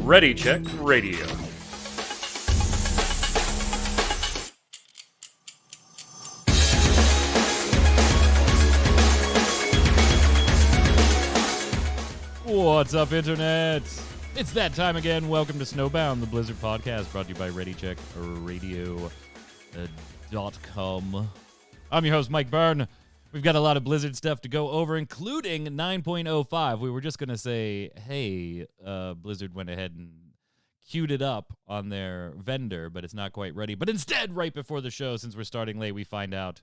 Ready Check Radio. What's up, Internet? It's that time again. Welcome to Snowbound, the Blizzard podcast, brought to you by ReadyCheckRadio.com. I'm your host, Mike Byrne. We've got a lot of Blizzard stuff to go over, including 9.05. We were just going to say, hey, Blizzard went ahead and queued it up on their vendor, but it's not quite ready. But instead, right before the show, since we're starting late, we find out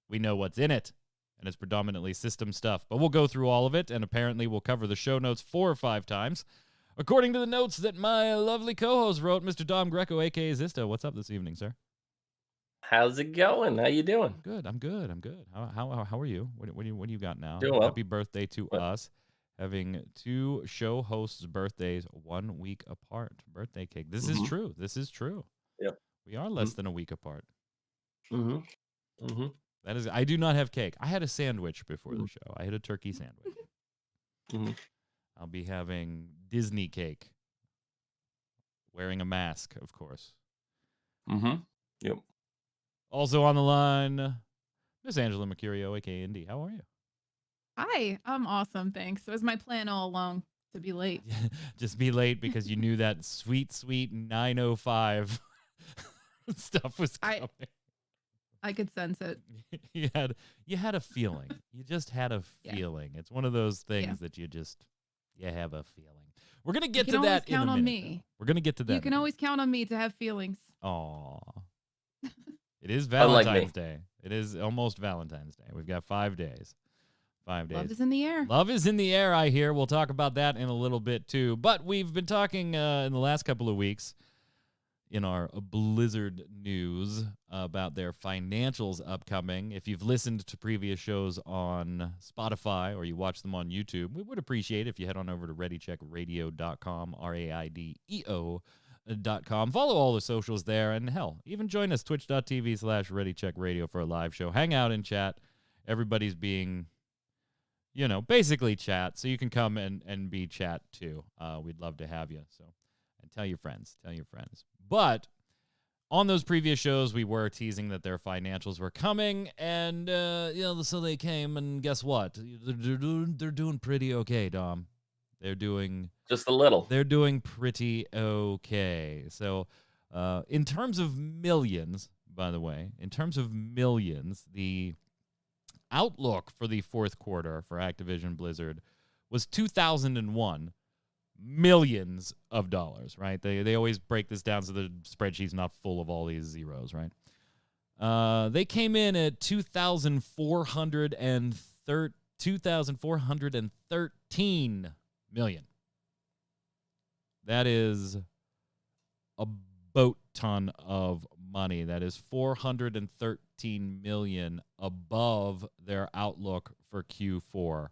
we know what's in it. And it's predominantly system stuff. But we'll go through all of it, and apparently we'll cover the show notes 4 or 5 times. According to the notes that my lovely co-host wrote, Mr. Dom Greco, a.k.a. Zista. What's up this evening, sir? How's it going? How you doing? I'm good. How are you? What do you got now? Doing well. Happy birthday to us. Having 2 show hosts' birthdays 1 week apart. Birthday cake. This is true. Yep. We are less than a week apart. Mm-hmm. That is, I do not have cake. I had a sandwich before the show. I had a turkey sandwich. I'll be having Disney cake. Wearing a mask, of course. Yep. Also on the line, Miss Angela Mercurio, a.k.a. Indy. How are you? Hi, I'm awesome, thanks. It was my plan all along to be late. Just be late because you knew that sweet 9:05 stuff was coming. I could sense it. You had a feeling. You just had a feeling. It's one of those things that you have a feeling. We're gonna get to that in a minute. On me. We're gonna get to that. You can always count on me to have feelings. Aw. It is Valentine's Day. It is almost Valentine's Day. We've got 5 days. 5 days. Love is in the air. Love is in the air, I hear. We'll talk about that in a little bit, too. But we've been talking in the last couple of weeks in our Blizzard news about their financials upcoming. If you've listened to previous shows on Spotify or you watch them on YouTube, we would appreciate it if you head on over to ReadyCheckRadio.com, RAIDEO.com. Follow all the socials there, and hell, even join us, twitch.tv/ReadyCheckRadio for a live show. Hang out and chat. Everybody's being, basically chat, so you can come and be chat too. We'd love to have you. So, and tell your friends. But on those previous shows, we were teasing that their financials were coming, and so they came, and guess what? They're doing pretty okay, Dom. They're doing just a little. They're doing pretty okay. So, in terms of millions, by the way, the outlook for the fourth quarter for Activision Blizzard was 2001 millions of dollars, right? They always break this down so the spreadsheet's not full of all these zeros, right? They came in at 2,413 million. That is a boat ton of money. That is 413 million above their outlook for Q4.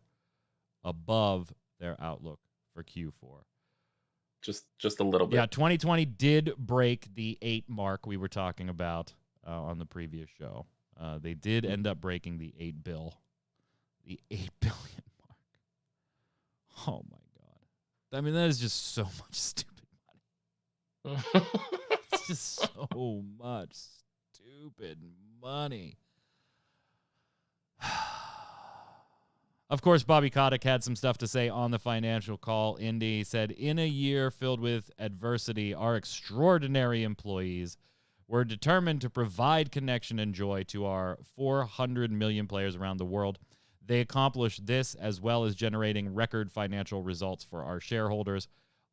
Just a little bit. Yeah, 2020 did break the 8 mark we were talking about on the previous show. They did end up breaking the 8 billion mark. Oh my God. I mean, that is just so much stupid money. It's just so much stupid money. Of course, Bobby Kotick had some stuff to say on the financial call. Indy said, in a year filled with adversity, our extraordinary employees were determined to provide connection and joy to our 400 million players around the world. They accomplished this as well as generating record financial results for our shareholders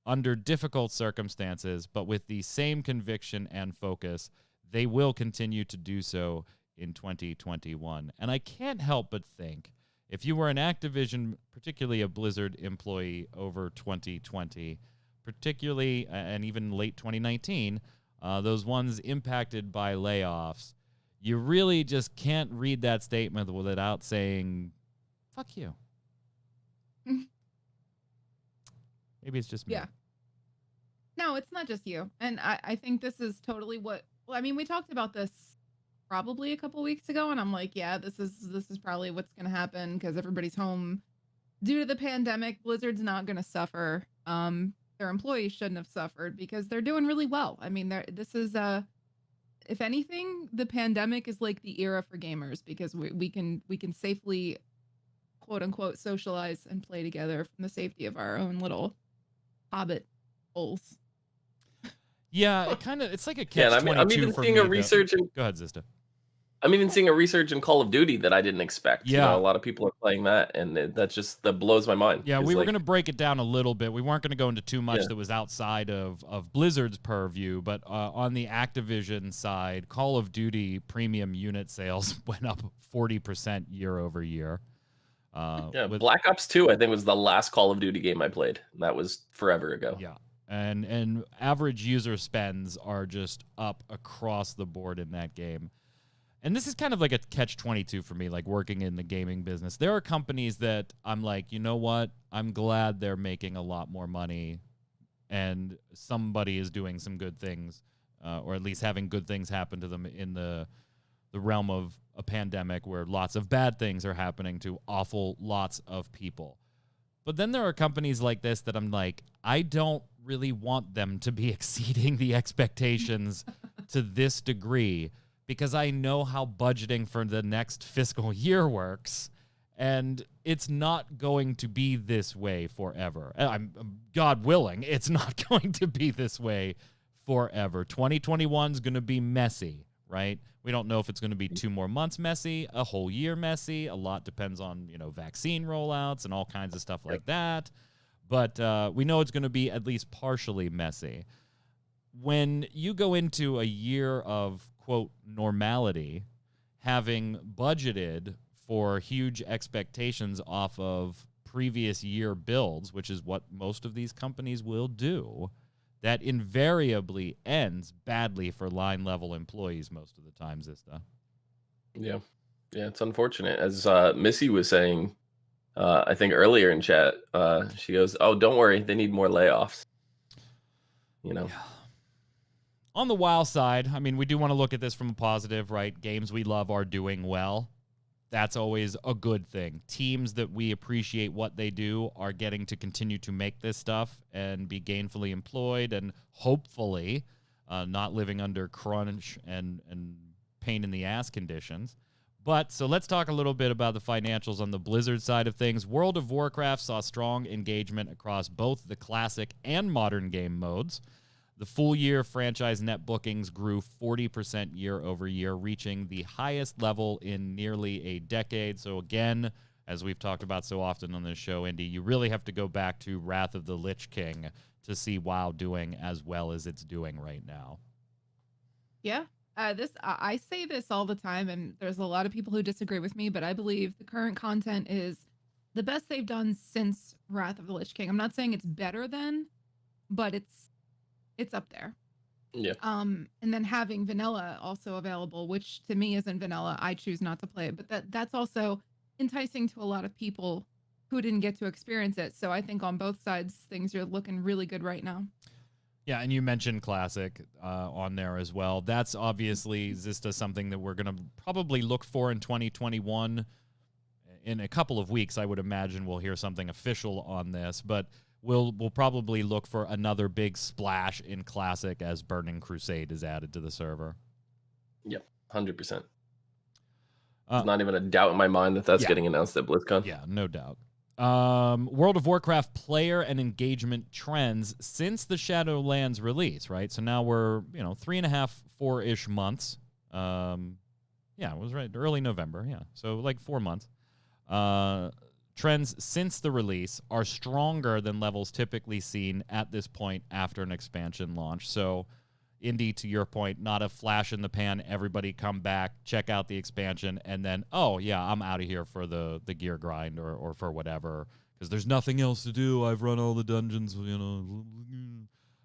under difficult circumstances, but with the same conviction and focus, they will continue to do so in 2021. And I can't help but think, if you were an Activision, particularly a Blizzard employee over 2020, particularly and even late 2019, those ones impacted by layoffs, you really just can't read that statement without saying, fuck you. Maybe it's just me. Yeah. No, it's not just you. And I think this is totally we talked about this probably a couple weeks ago, and I'm like, yeah, this is probably what's gonna happen because everybody's home due to the pandemic. Blizzard's not gonna suffer. Their employees shouldn't have suffered because they're doing really well. I mean, this is if anything, the pandemic is like the era for gamers because we can safely quote unquote socialize and play together from the safety of our own little hobbit holes. Yeah, it's like a Yeah, catch and 22 I'm even for seeing me. a research in Go ahead, Zista. I'm even seeing a research in Call of Duty that I didn't expect. You Yeah. know, a lot of people are playing that, and that blows my mind. Yeah, 'cause, we were like, going to break it down a little bit. We weren't going to go into too much Yeah. that was outside of Blizzard's purview, but on the Activision side, Call of Duty premium unit sales went up 40% year over year. Black Ops 2, I think, was the last Call of Duty game I played. That was forever ago. Yeah, and average user spends are just up across the board in that game. And this is kind of like a catch-22 for me, like working in the gaming business. There are companies that I'm like, you know what? I'm glad they're making a lot more money and somebody is doing some good things, or at least having good things happen to them in the realm of a pandemic where lots of bad things are happening to awful lots of people. But then there are companies like this that I'm like, I don't really want them to be exceeding the expectations to this degree, because I know how budgeting for the next fiscal year works, and it's not going to be this way forever. God willing, it's not going to be this way forever. 2021 is going to be messy, right? We don't know if it's going to be 2 more months messy, a whole year messy. A lot depends on, vaccine rollouts and all kinds of stuff like that. But we know it's going to be at least partially messy. When you go into a year of, quote, normality, having budgeted for huge expectations off of previous year builds, which is what most of these companies will do, that invariably ends badly for line-level employees most of the time, Zista. Yeah, it's unfortunate. As Missy was saying, I think earlier in chat, she goes, "Oh, don't worry, they need more layoffs." Yeah. On the WoW side, I mean, we do want to look at this from a positive, right? Games we love are doing well. That's always a good thing. Teams that we appreciate what they do are getting to continue to make this stuff and be gainfully employed and hopefully not living under crunch and pain in the ass conditions. But so let's talk a little bit about the financials on the Blizzard side of things. World of Warcraft saw strong engagement across both the classic and modern game modes. The full year franchise net bookings grew 40% year over year, reaching the highest level in nearly a decade. So again, as we've talked about so often on this show, Indy, you really have to go back to Wrath of the Lich King to see WoW doing as well as it's doing right now. Yeah. I say this all the time, and there's a lot of people who disagree with me, but I believe the current content is the best they've done since Wrath of the Lich King. I'm not saying it's better than, but it's up there. Yeah. And then having vanilla also available, which to me isn't vanilla. I choose not to play it, but that's also enticing to a lot of people who didn't get to experience it. So I think on both sides, things are looking really good right now. Yeah, and you mentioned Classic on there as well. That's obviously Zista something that we're going to probably look for in 2021. In a couple of weeks, I would imagine we'll hear something official on this, but we'll probably look for another big splash in Classic as Burning Crusade is added to the server. Yep, 100%. There's not even a doubt in my mind that that's getting announced at BlizzCon. Yeah, no doubt. World of Warcraft player and engagement trends since the Shadowlands release, right? So now we're, 3.5, 4-ish months. Yeah, it was right, early November. Yeah, so like 4 months. Trends since the release are stronger than levels typically seen at this point after an expansion launch. So, Indy, to your point, not a flash in the pan, everybody come back, check out the expansion, and then, oh, yeah, I'm out of here for the gear grind or for whatever, because there's nothing else to do. I've run all the dungeons,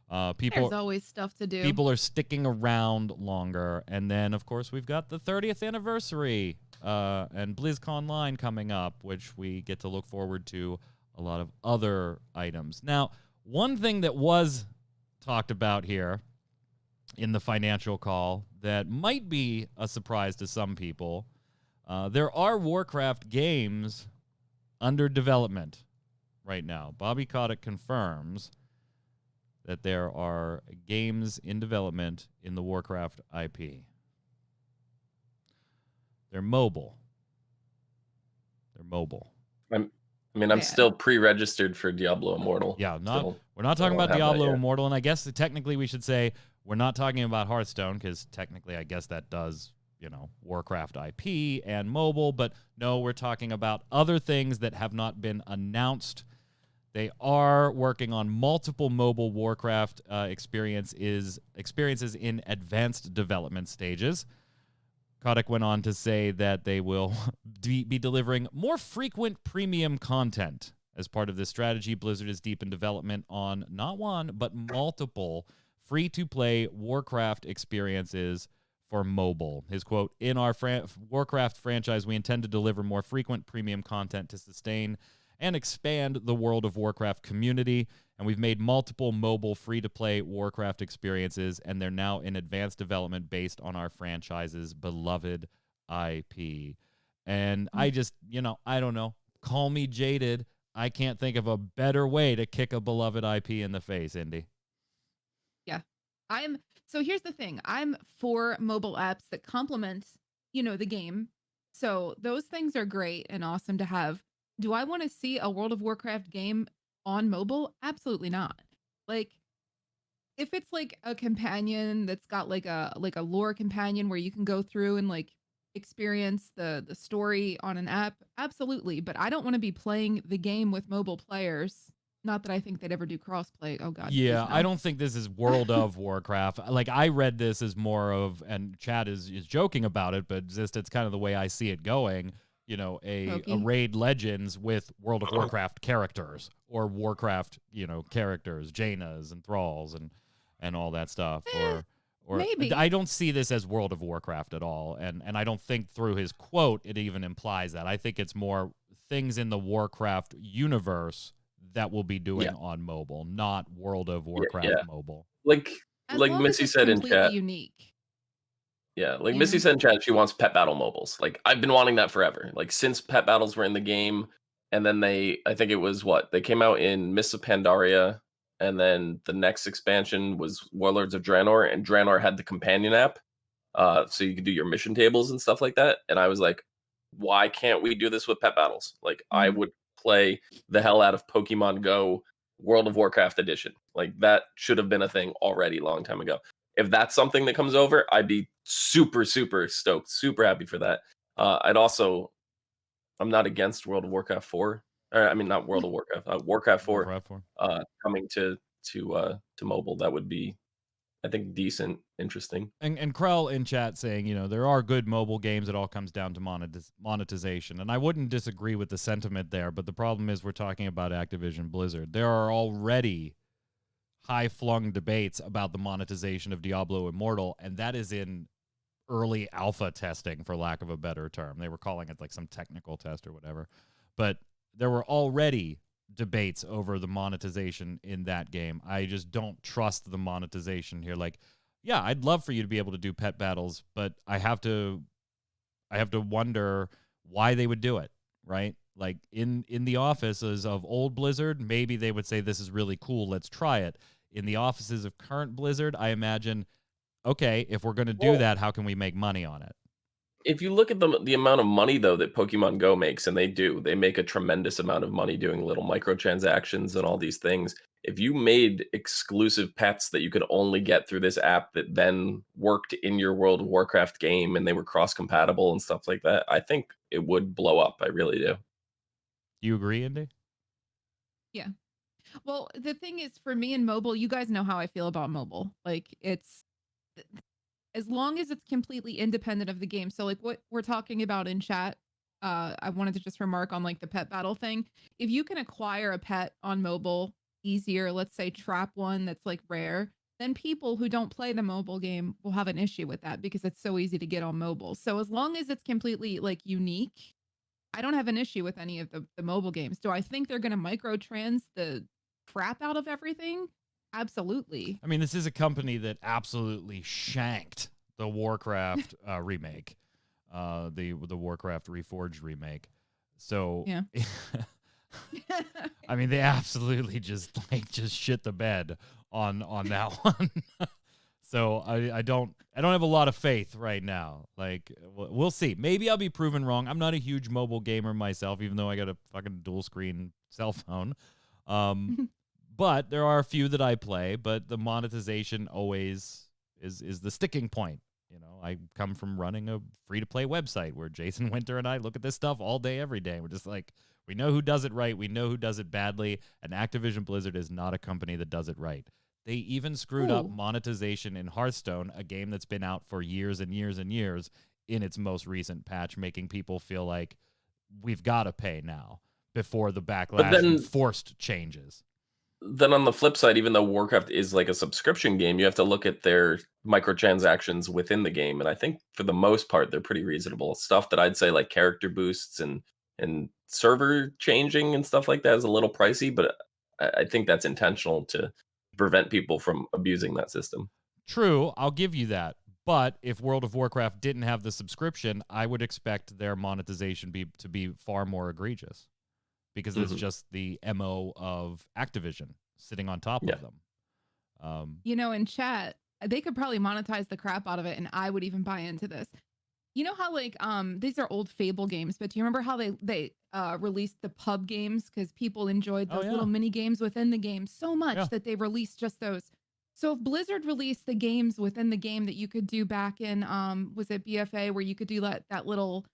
There's always stuff to do. People are sticking around longer. And then, of course, we've got the 30th anniversary and BlizzConline coming up, which we get to look forward to a lot of other items. Now, one thing that was talked about here in the financial call that might be a surprise to some people. There are Warcraft games under development right now. Bobby Kotick confirms that there are games in development in the Warcraft IP. They're mobile. I'm still pre-registered for Diablo Immortal. Yeah, Still we're not talking don't about have that Diablo yet. Immortal, and I guess technically we should say we're not talking about Hearthstone, because technically I guess that does, Warcraft IP and mobile, but no, we're talking about other things that have not been announced. They are working on multiple mobile Warcraft experiences in advanced development stages. Kotick went on to say that they will be delivering more frequent premium content. As part of this strategy, Blizzard is deep in development on not one, but multiple free-to-play Warcraft experiences for mobile. His quote, "In our Warcraft franchise, we intend to deliver more frequent premium content to sustain and expand the World of Warcraft community, and we've made multiple mobile free-to-play Warcraft experiences, and they're now in advanced development based on our franchise's beloved IP." And I just, I don't know. Call me jaded. I can't think of a better way to kick a beloved IP in the face, Indy. Yeah. So here's the thing. I'm for mobile apps that complement, the game. So those things are great and awesome to have. Do I want to see a World of Warcraft game on mobile? Absolutely not. Like, if it's like a companion that's got like a lore companion where you can go through and like experience the story on an app, absolutely. But I don't want to be playing the game with mobile players. Not that I think they'd ever do crossplay. Oh God. Yeah, please no. I don't think this is World of Warcraft. Like, I read this as more of, and Chad is joking about it, but just it's kind of the way I see it going. A Raid Legends with World of Warcraft characters, or Warcraft, characters, Jaina's and Thralls and all that stuff. Or maybe. I don't see this as World of Warcraft at all. And I don't think through his quote it even implies that. I think it's more things in the Warcraft universe that we'll be doing on mobile, not World of Warcraft mobile. Like As long Missy as it's said in completely chat. unique. Yeah, like Missy said in chat, she wants pet battle mobiles. Like, I've been wanting that forever. Like, since pet battles were in the game, and then I think it was they came out in Mists of Pandaria, and then the next expansion was Warlords of Draenor, and Draenor had the companion app, so you could do your mission tables and stuff like that. And I was like, why can't we do this with pet battles? Like, I would play the hell out of Pokemon Go World of Warcraft edition. Like, that should have been a thing already a long time ago. If that's something that comes over, I'd be super, super stoked, super happy for that. I'm not against World of Warcraft 4. I mean, not World of Warcraft, Warcraft 4 coming to mobile. That would be, I think, decent, interesting. And Krell in chat saying, there are good mobile games. It all comes down to monetization. And I wouldn't disagree with the sentiment there, but the problem is we're talking about Activision Blizzard. There are already high-flung debates about the monetization of Diablo Immortal, and that is in early alpha testing, for lack of a better term. They were calling it like some technical test or whatever. But there were already debates over the monetization in that game. I just don't trust the monetization here. Like, yeah, I'd love for you to be able to do pet battles, but I have to wonder why they would do it, right? Like, in the offices of old Blizzard, maybe they would say this is really cool, let's try it. In the offices of current Blizzard, I imagine, okay, if we're going to do that, how can we make money on it? If you look at the amount of money, though, that Pokemon Go makes, and they make a tremendous amount of money doing little microtransactions and all these things. If you made exclusive pets that you could only get through this app that then worked in your World of Warcraft game and they were cross-compatible and stuff like that, I think it would blow up. I really do. You agree, Indy? Yeah. Well, the thing is, for me in mobile, you guys know how I feel about mobile. Like, it's as long as it's completely independent of the game. So like what we're talking about in chat, I wanted to just remark on like the pet battle thing. If you can acquire a pet on mobile easier, let's say trap one that's like rare, then people who don't play the mobile game will have an issue with that because it's so easy to get on mobile. So as long as it's completely like unique, I don't have an issue with any of the mobile games. Do I think they're going to microtrans the crap out of everything? Absolutely. I mean, this is a company that absolutely shanked the Warcraft remake, the Warcraft Reforged remake. So, Yeah. I mean, they absolutely just shit the bed on that one. So I don't have a lot of faith right now. Like, we'll see. Maybe I'll be proven wrong. I'm not a huge mobile gamer myself, even though I got a fucking dual screen cell phone. But there are a few that I play, but the monetization always is the sticking point. You know, I come from running a free-to-play website where Jason Winter and I look at this stuff all day, every day. We're just like, we know who does it right. We know who does it badly. And Activision Blizzard is not a company that does it right. They even screwed up Ooh. monetization in Hearthstone, a game that's been out for years and years and years, in its most recent patch, making people feel like we've got to pay now before the But backlash and forced changes. then on the flip side, even though Warcraft is like a subscription game, you have to look at their microtransactions within the game, and I think for the most part they're pretty reasonable. Stuff that I'd say like character boosts and server changing and stuff like that is a little pricey, but I think that's intentional to prevent people from abusing that system. True, I'll give you that. But if World of Warcraft didn't have the subscription, I would expect their monetization to be far more egregious, because it's Mhm. just the MO of Activision sitting on top Yeah. of them. In chat, they could probably monetize the crap out of it, and I would even buy into this. You know how like these are old Fable games, but do you remember how they released the pub games because people enjoyed Oh, those yeah. little mini games within the game so much Yeah. that they released just those. So if Blizzard released the games within the game that you could do back in was it BFA, where you could do that little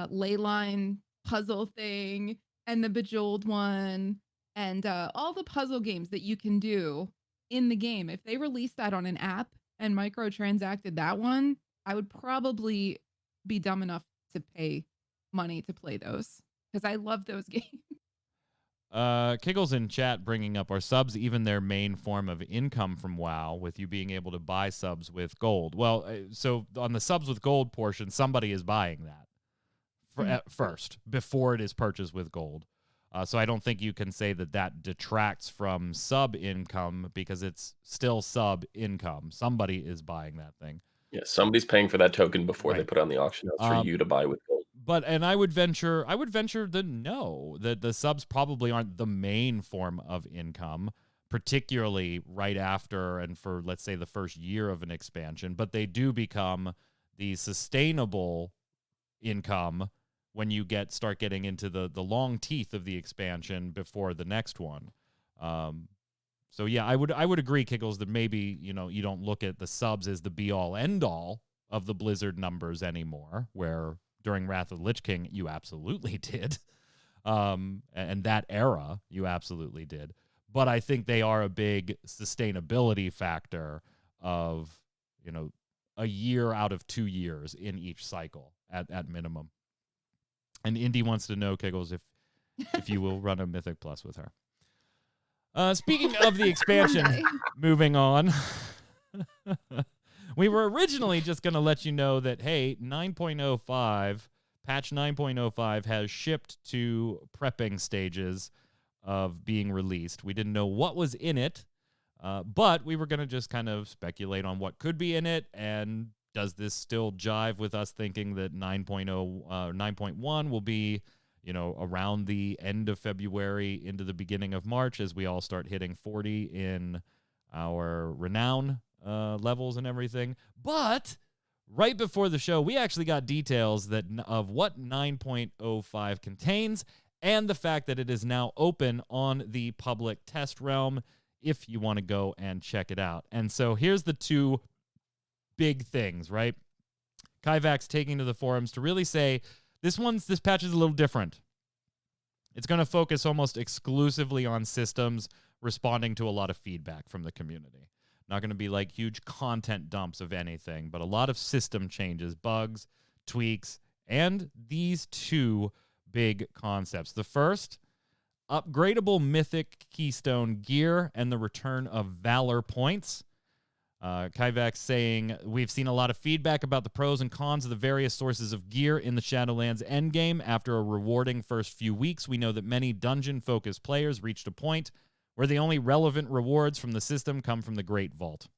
ley line puzzle thing and the Bejeweled one and all the puzzle games that you can do in the game, if they released that on an app and microtransacted that one, I would probably be dumb enough to pay money to play those because I love those games. Kiggles in chat bringing up, are subs even their main form of income from WoW, with you being able to buy subs with gold? Well, so on the subs with gold portion, somebody is buying that at first before it is purchased with gold. So I don't think you can say that detracts from sub income, because it's still sub income. Somebody is buying that thing. Yeah, somebody's paying for that token before they Right. put it on the auction house for you to buy with gold. But I would venture that the subs probably aren't the main form of income, particularly right after and for, let's say, the first year of an expansion, but they do become the sustainable income when you start getting into the long teeth of the expansion before the next one. So yeah, I would agree, Kiggles, that maybe, you don't look at the subs as the be all end all of the Blizzard numbers anymore, where during Wrath of the Lich King you absolutely did. And that era you absolutely did. But I think they are a big sustainability factor of, a year out of 2 years in each cycle at minimum. And Indy wants to know, Kiggles, if you will run a Mythic Plus with her. Speaking of the expansion, moving on. We were originally just going to let you know that, hey, 9.05, patch 9.05 has shipped to prepping stages of being released. We didn't know what was in it, but we were going to just kind of speculate on what could be in it, and does this still jive with us thinking that 9.1 will be, around the end of February into the beginning of March, as we all start hitting 40 in our renown levels and everything. But right before the show, we actually got details of what 9.05 contains, and the fact that it is now open on the public test realm if you want to go and check it out. And so here's the two big things, right? Kaivax taking to the forums to really say this patch is a little different. It's going to focus almost exclusively on systems responding to a lot of feedback from the community. Not going to be like huge content dumps of anything, but a lot of system changes, bugs, tweaks, and these two big concepts. The first, upgradable Mythic Keystone gear and the return of Valor Points. Kaivax saying, we've seen a lot of feedback about the pros and cons of the various sources of gear in the Shadowlands endgame. After a rewarding first few weeks, we know that many dungeon-focused players reached a point where the only relevant rewards from the system come from the Great Vault.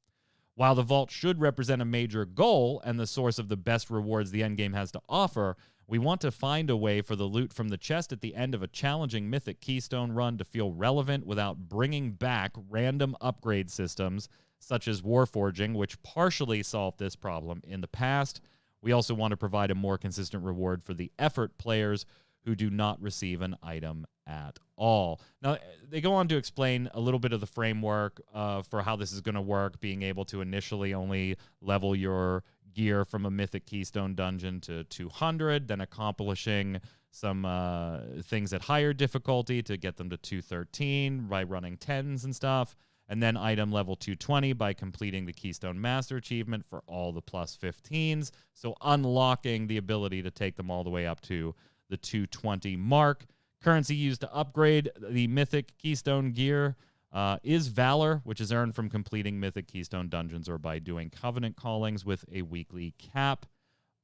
While the Vault should represent a major goal and the source of the best rewards the endgame has to offer, we want to find a way for the loot from the chest at the end of a challenging Mythic Keystone run to feel relevant without bringing back random upgrade systems such as Warforging, which partially solved this problem in the past. We also want to provide a more consistent reward for the effort players who do not receive an item at all. Now, they go on to explain a little bit of the framework for how this is going to work, being able to initially only level your gear from a Mythic Keystone dungeon to 200, then accomplishing some things at higher difficulty to get them to 213 by running 10s and stuff, and then item level 220 by completing the Keystone Master achievement for all the plus 15s, so unlocking the ability to take them all the way up to the 220 mark. Currency used to upgrade the Mythic Keystone gear is Valor, which is earned from completing Mythic Keystone dungeons or by doing Covenant callings with a weekly cap.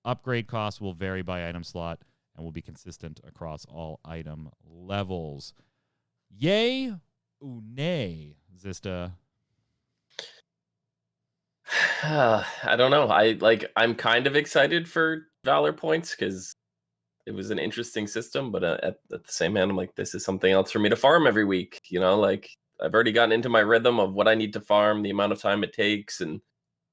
Upgrade costs will vary by item slot and will be consistent across all item levels. Yay or nay, Zista? I don't know. I'm kind of excited for Valor Points because it was an interesting system, but at the same hand, I'm like, this is something else for me to farm every week. You know, like I've already gotten into my rhythm of what I need to farm, the amount of time it takes, and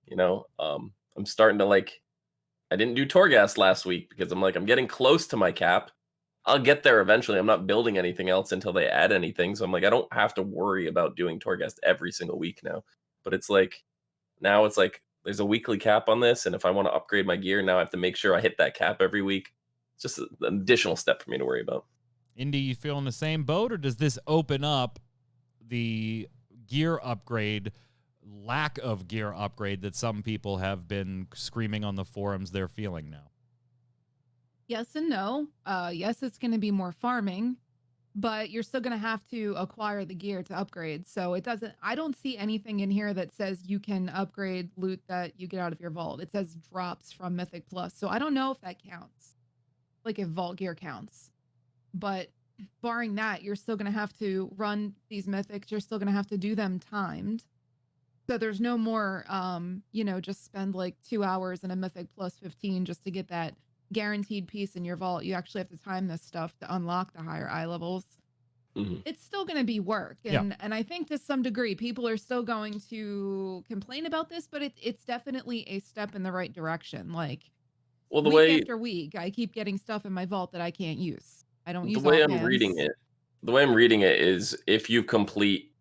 I'm starting to I didn't do Torghast last week because I'm getting close to my cap. I'll get there eventually. I'm not building anything else until they add anything, so I'm I don't have to worry about doing Torghast every single week now. But it's now it's there's a weekly cap on this, and if I want to upgrade my gear, now I have to make sure I hit that cap every week. It's just an additional step for me to worry about. Indy, you feel in the same boat, or does this open up the gear upgrade, lack of gear upgrade that some people have been screaming on the forums they're feeling now? Yes and no. Yes, it's going to be more farming, but you're still going to have to acquire the gear to upgrade. So I don't see anything in here that says you can upgrade loot that you get out of your vault. It says drops from Mythic Plus. So I don't know if that counts, like if vault gear counts. But barring that, you're still going to have to run these mythics. You're still going to have to do them timed. So there's no more, just spend 2 hours in a Mythic plus 15 just to get that guaranteed piece in your vault. You actually have to time this stuff to unlock the higher eye levels. Mm-hmm. It's still going to be work. And I think to some degree, people are still going to complain about this, but it's definitely a step in the right direction. Week after week, I keep getting stuff in my vault that I can't use. I don't use the way I'm reading it is if you complete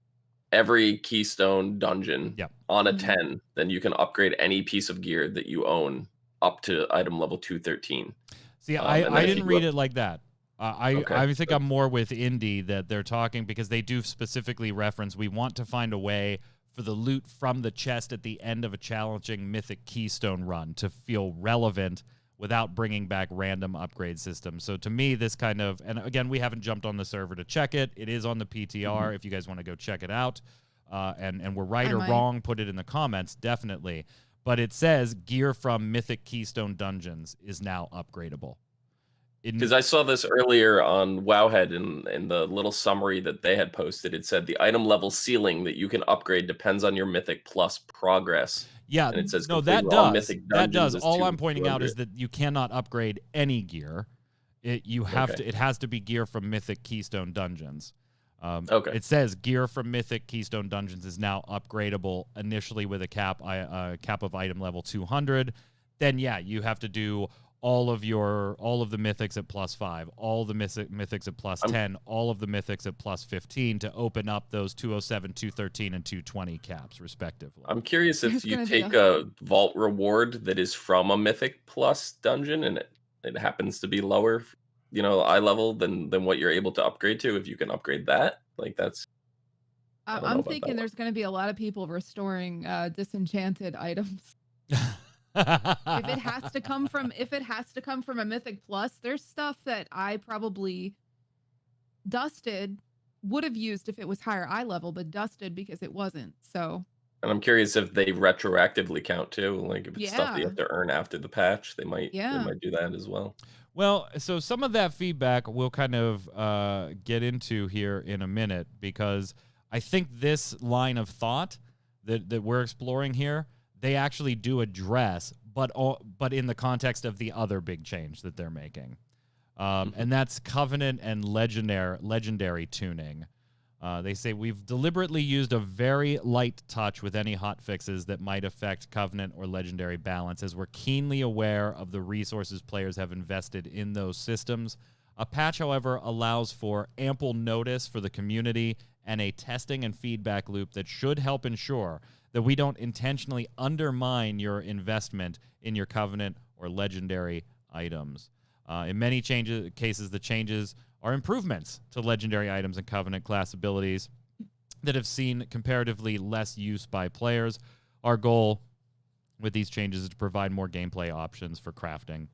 every Keystone dungeon on a 10, then you can upgrade any piece of gear that you own up to item level 213. See, I didn't read it like that. I think I'm more with Indy that they're talking because they do specifically reference we want to find a way for the loot from the chest at the end of a challenging Mythic Keystone run to feel relevant without bringing back random upgrade systems. So to me, this kind of, and again, we haven't jumped on the server to check it. It is on the PTR if you guys want to go check it out. And we're right or wrong, put it in the comments, definitely. But it says gear from Mythic Keystone dungeons is now upgradable. Because I saw this earlier on Wowhead in the little summary that they had posted. It said the item level ceiling that you can upgrade depends on your Mythic Plus progress. Yeah, and it says no, that does. That does. All I'm pointing out is that you cannot upgrade any gear. It has to be gear from Mythic Keystone dungeons. It says gear from Mythic Keystone dungeons is now upgradable initially with a cap of item level 200. Then you have to do all of the mythics at +5, all the mythics at +10, all of the mythics at +15 to open up those 207, 213, and 220 caps, respectively. I'm curious if you take a vault reward that is from a Mythic Plus dungeon and it happens to be lower, eye level than what you're able to upgrade to, if you can upgrade that. That's I'm thinking there's going to be a lot of people restoring disenchanted items. If it has to come from a Mythic Plus, there's stuff that I probably would have used if it was higher eye level, but dusted because it wasn't. So, and I'm curious if they retroactively count too, if it's stuff that you have to earn after the patch, they might do that as well. Well, so some of that feedback we'll kind of get into here in a minute, because I think this line of thought that we're exploring here, they actually do address, but in the context of the other big change that they're making. And that's Covenant and legendary tuning. They say we've deliberately used a very light touch with any hot fixes that might affect Covenant or legendary balance, as we're keenly aware of the resources players have invested in those systems. A patch, however, allows for ample notice for the community and a testing and feedback loop that should help ensure that we don't intentionally undermine your investment in your Covenant or legendary items. In many cases, the changes are improvements to legendary items and Covenant class abilities that have seen comparatively less use by players. Our goal with these changes is to provide more gameplay options for crafting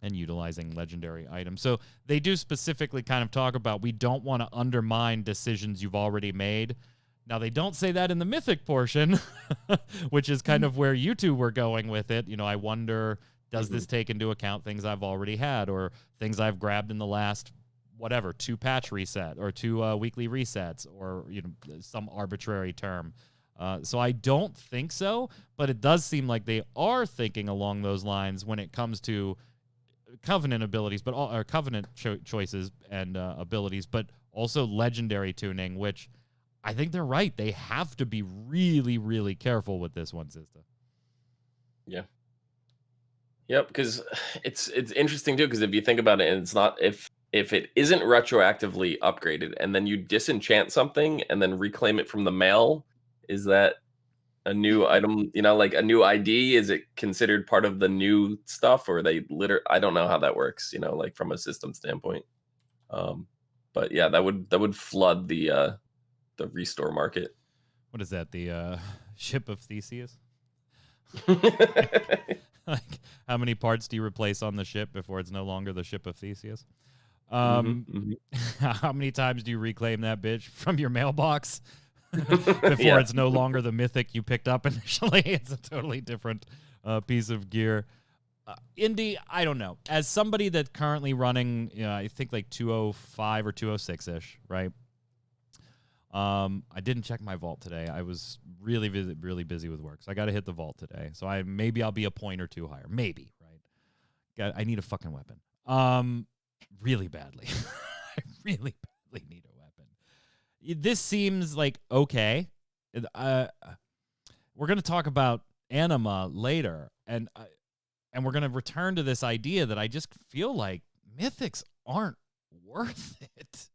and utilizing legendary items. So they do specifically kind of talk about we don't want to undermine decisions you've already made. Now, they don't say that in the Mythic portion, which is kind of where you two were going with it. You know, I wonder, does this take into account things I've already had or things I've grabbed in the last, whatever, 2 patch reset or 2 weekly resets or, you know, some arbitrary term. So I don't think so, but it does seem like they are thinking along those lines when it comes to Covenant abilities, but all Covenant choices and abilities, but also legendary tuning, which I think they're right. They have to be really, really careful with this one, Sista. Yeah. Yep, because it's interesting too. Because if you think about it, and it's not if it isn't retroactively upgraded, and then you disenchant something and then reclaim it from the mail, is that a new item? You know, like a new ID? Is it considered part of the new stuff, or they I don't know how that works. You know, like from a system standpoint. But yeah, that would flood the restore market. What is that? The ship of Theseus? Like, how many parts do you replace on the ship before it's no longer the ship of Theseus? How many times do you reclaim that bitch from your mailbox before it's no longer the mythic you picked up initially? It's a totally different piece of gear. Indy, I don't know. As somebody that's currently running, I think like 205 or 206-ish, right? I didn't check my vault today. I was really busy with work, so I got to hit the vault today. So maybe I'll be a point or 2 higher, maybe. Right? I need a fucking weapon. Really badly. I really badly need a weapon. This seems like okay. We're gonna talk about Anima later, and we're gonna return to this idea that I just feel like mythics aren't worth it.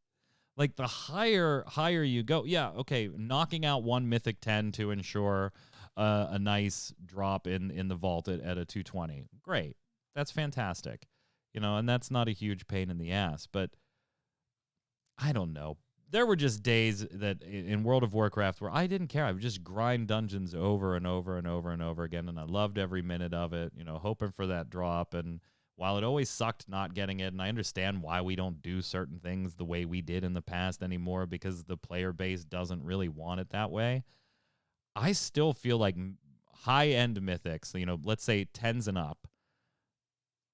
Like, the higher you go, yeah, okay, knocking out 1 Mythic 10 to ensure a nice drop in the vault at a 220. Great. That's fantastic. You know, and that's not a huge pain in the ass. But I don't know. There were just days that in World of Warcraft where I didn't care. I would just grind dungeons over and over and over and over again, and I loved every minute of it, you know, hoping for that drop. And while it always sucked not getting it, and I understand why we don't do certain things the way we did in the past anymore because the player base doesn't really want it that way, I still feel like high-end mythics, you know, let's say 10s and up,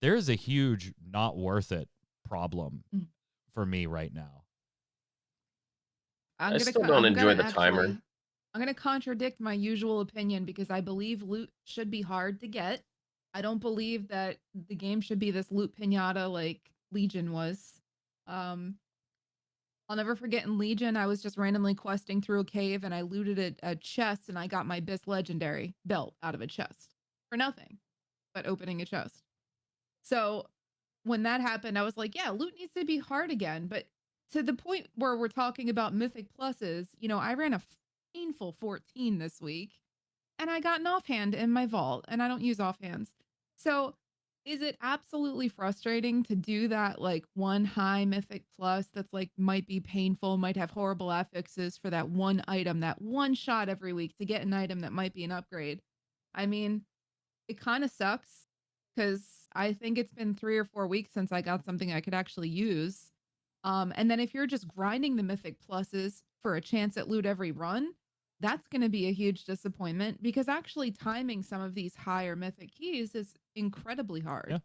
there's a huge not worth it problem for me right now. I still don't enjoy the timer. I'm going to contradict my usual opinion because I believe loot should be hard to get. I don't believe that the game should be this loot pinata like Legion was. I'll never forget in Legion, I was just randomly questing through a cave and I looted a chest and I got my Bis Legendary belt out of a chest for nothing but opening a chest. So when that happened, I was like, yeah, loot needs to be hard again. But to the point where we're talking about Mythic Pluses, you know, I ran a painful 14 this week and I got an offhand in my vault and I don't use offhands. So is it absolutely frustrating to do that, like, 1 high Mythic Plus that's like might be painful, might have horrible affixes for that one item, that one shot every week to get an item that might be an upgrade? I mean, it kind of sucks because I think it's been 3 or 4 weeks since I got something I could actually use. And then if you're just grinding the Mythic Pluses for a chance at loot every run, that's going to be a huge disappointment because actually timing some of these higher Mythic keys is incredibly hard.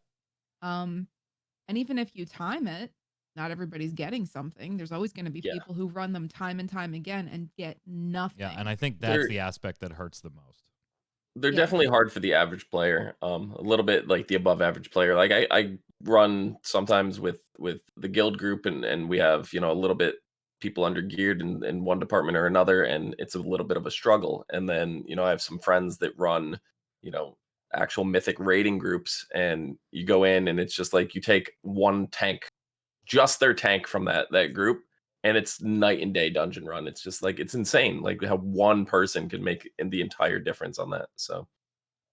Yeah. And even if you time it, not everybody's getting something. There's always going to be Yeah, people who run them time and time again and get Yeah, and nothing. I think that's they're the aspect that hurts the most. they're Yeah. definitely hard for the average player. A little bit like the above average player. Like I run sometimes with the guild group, and we have a little bit people under geared in one department or another, and it's a little bit of a struggle. And then I have some friends that run you know actual mythic raiding groups, and you go in and it's just like you take one tank, just their tank from that group, and it's night and day dungeon run. It's just like it's insane, like how one person can make in the entire difference on that. So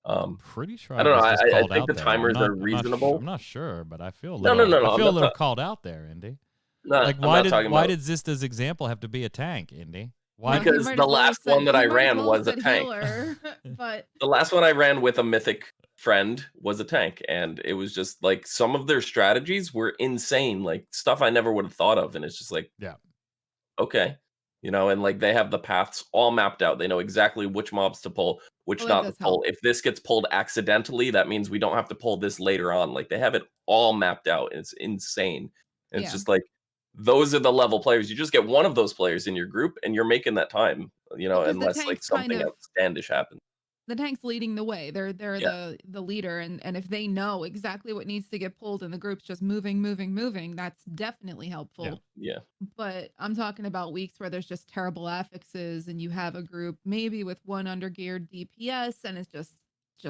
um Pretty sure I I don't know. was I, just I I called think the out there. timers are I'm reasonable. not sure, but I feel a No, no, little no, I no. feel a little called out there, Indy. Like I'm why not did talking about Zista's example have to be a tank, Indy? Why Well, he because might the as well have last said one that I he might as ran well have was a said tank. healer, but The last one I ran with a mythic friend was a tank, and it was just like some of their strategies were insane, like stuff I never would have thought of, and it's just like Yeah. okay. And like they have the paths all mapped out. They know exactly which mobs to pull, which well, that not to does pull. help. If this gets pulled accidentally, that means we don't have to pull this later on. Like they have it all mapped out. And it's insane. And it's Yeah. just like those are the level players. You just get one of those players in your group and you're making that time, Well, because the unless like tank's kind something of outstandish happens. the tank's leading the way. They're Yeah. the leader, and if they know exactly what needs to get pulled and the group's just moving, that's definitely Yeah. helpful. Yeah. But I'm talking about weeks where there's just terrible affixes and you have a group maybe with one undergeared DPS and it's just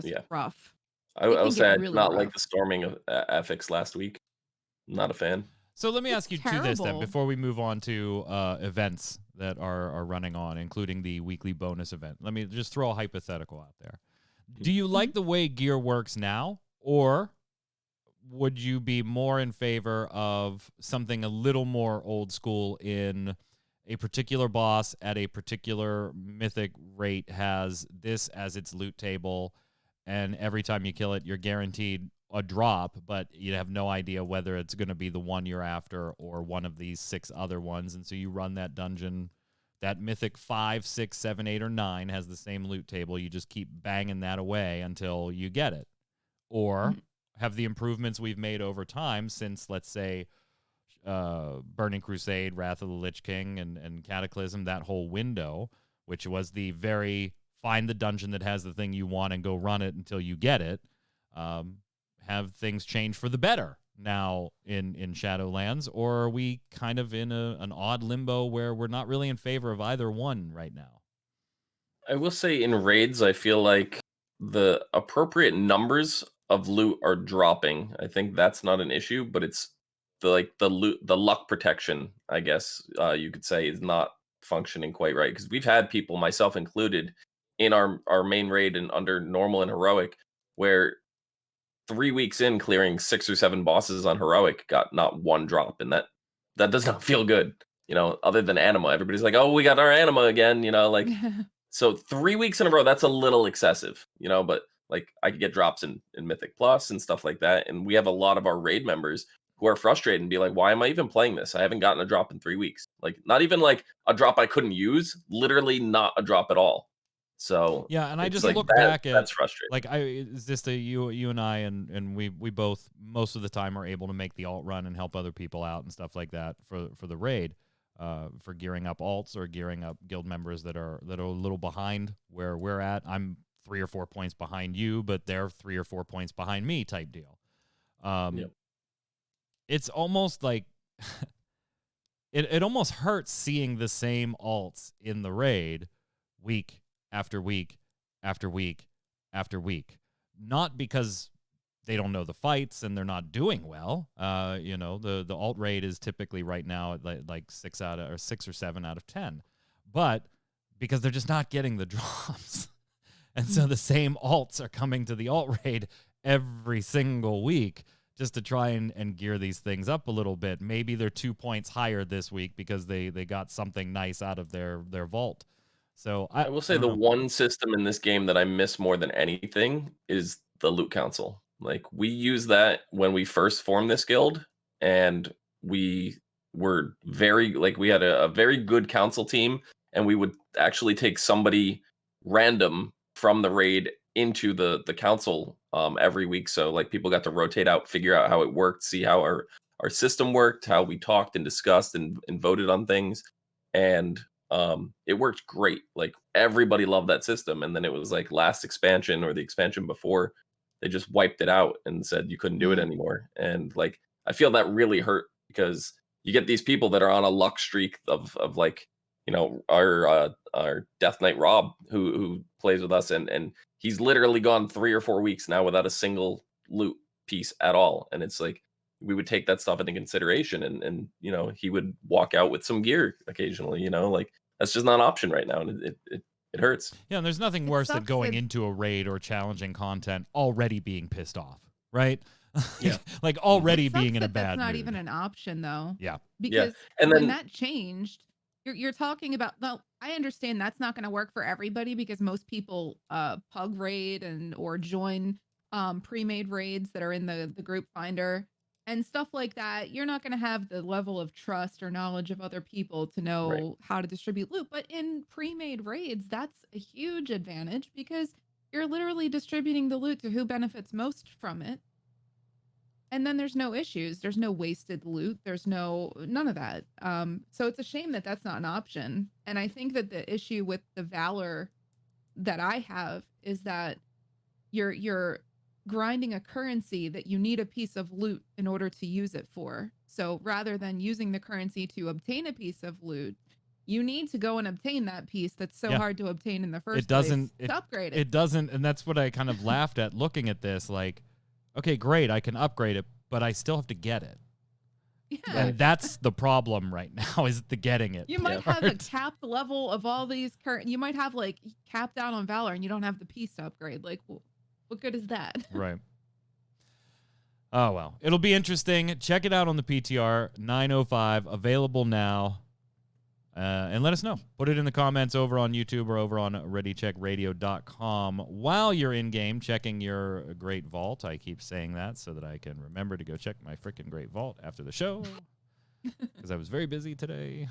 Yeah. rough. I It will can say get I did really not like rough. the storming of FX last week. Not a fan. So let me It's ask you to this then terrible. before we move on to events that are running on, including the weekly bonus event. Let me just throw a hypothetical out there. Do you like the way gear works now, or would you be more in favor of something a little more old school in a particular boss at a particular mythic rate has this as its loot table, and every time you kill it, you're guaranteed a drop, but you have no idea whether it's going to be the one you're after or one of these 6 other ones, and so you run that dungeon. That mythic 5, 6, 7, 8, or 9 has the same loot table. You just keep banging that away until you get it. Or Mhm. have the improvements we've made over time since, let's say, Burning Crusade, Wrath of the Lich King, and Cataclysm, that whole window, which was the very find the dungeon that has the thing you want and go run it until you get it, have things change for the better now in Shadowlands? Or are we kind of in an odd limbo where we're not really in favor of either one right now? I will say in raids, I feel like the appropriate numbers of loot are dropping. I think that's not an issue, but it's the loot, the luck protection, I guess you could say, is not functioning quite right, because we've had people, myself included, in our main raid and under normal and heroic, where 3 weeks in clearing 6 or 7 bosses on heroic got not one drop, and that does not feel good. Other than anima, everybody's like, "Oh, we got our anima again." Like so 3 weeks in a row, that's a little excessive, but like I could get drops in Mythic Plus and stuff like that. And we have a lot of our raid members who are frustrated and be like, why am I even playing this? I haven't gotten a drop in 3 weeks. Like not even like a drop I couldn't use, literally not a drop at all. So Yeah, and I it's just like look that back at that's frustrating. like is this the you and I and we both most of the time are able to make the alt run and help other people out and stuff like that for the raid, for gearing up alts or gearing up guild members that are a little behind where we're at. I'm 3 or 4 points behind you, but they're 3 or 4 points behind me type deal. Yep. It's almost like it almost hurts seeing the same alts in the raid week after week after week after week. Not because they don't know the fights and they're not doing well. The alt raid is typically right now at like 6 or 7 out of 10. But because they're just not getting the drops. And so the same alts are coming to the alt raid every single week just to try and gear these things up a little bit. Maybe they're 2 points higher this week because they got something nice out of their vault. So I will I say don't the know. one system in this game that I miss more than anything is the loot council. Like we used that when we first formed this guild, and we were very like we had a very good council team, and we would actually take somebody random from the raid into the council every week. So like people got to rotate out, figure out how it worked, see how our system worked, how we talked and discussed and voted on things, and it worked great. Like everybody loved that system, and then it was like last expansion or the expansion before, they just wiped it out and said you couldn't do it anymore. And like I feel that really hurt because you get these people that are on a luck streak of like our Death Knight Rob who plays with us, and he's literally gone 3 or 4 weeks now without a single loot piece at all. And it's like we would take that stuff into consideration, and he would walk out with some gear occasionally. Like that's just not an option right now, and it hurts. Yeah, and there's nothing worse than going into a raid or challenging content already being pissed off, right? Yeah. Like already being in a that's bad not mood. even an option though. Yeah. Because And when then that changed, you're talking about, well, I understand that's not going to work for everybody because most people pug raid or join pre-made raids that are in the group finder and stuff like that. You're not going to have the level of trust or knowledge of other people to know how to distribute loot. But in pre-made raids, that's a huge advantage because you're literally distributing the loot to who benefits most from it. And then there's no issues. There's no wasted loot. There's none of that. So it's a shame that that's not an option. And I think that the issue with the Valor that I have is that you're grinding a currency that you need a piece of loot in order to use it for. So rather than using the currency to obtain a piece of loot, you need to go and obtain that piece that's so hard to obtain in the first place to upgrade it. It doesn't, and that's what I kind of laughed at looking at this. Like, okay, great, I can upgrade it, but I still have to get it. Yeah. And that's the problem right now, is the getting it. You might have a capped level of all these current. You might have like capped out on Valor, and you don't have the piece to upgrade. Like, what good is that? Right. Oh well, it'll be interesting. Check it out on the PTR 905, available now. And let us know. Put it in the comments over on YouTube or over on ReadyCheckRadio.com while you're in-game checking your great vault. I keep saying that so that I can remember to go check my freaking great vault after the show because I was very busy today.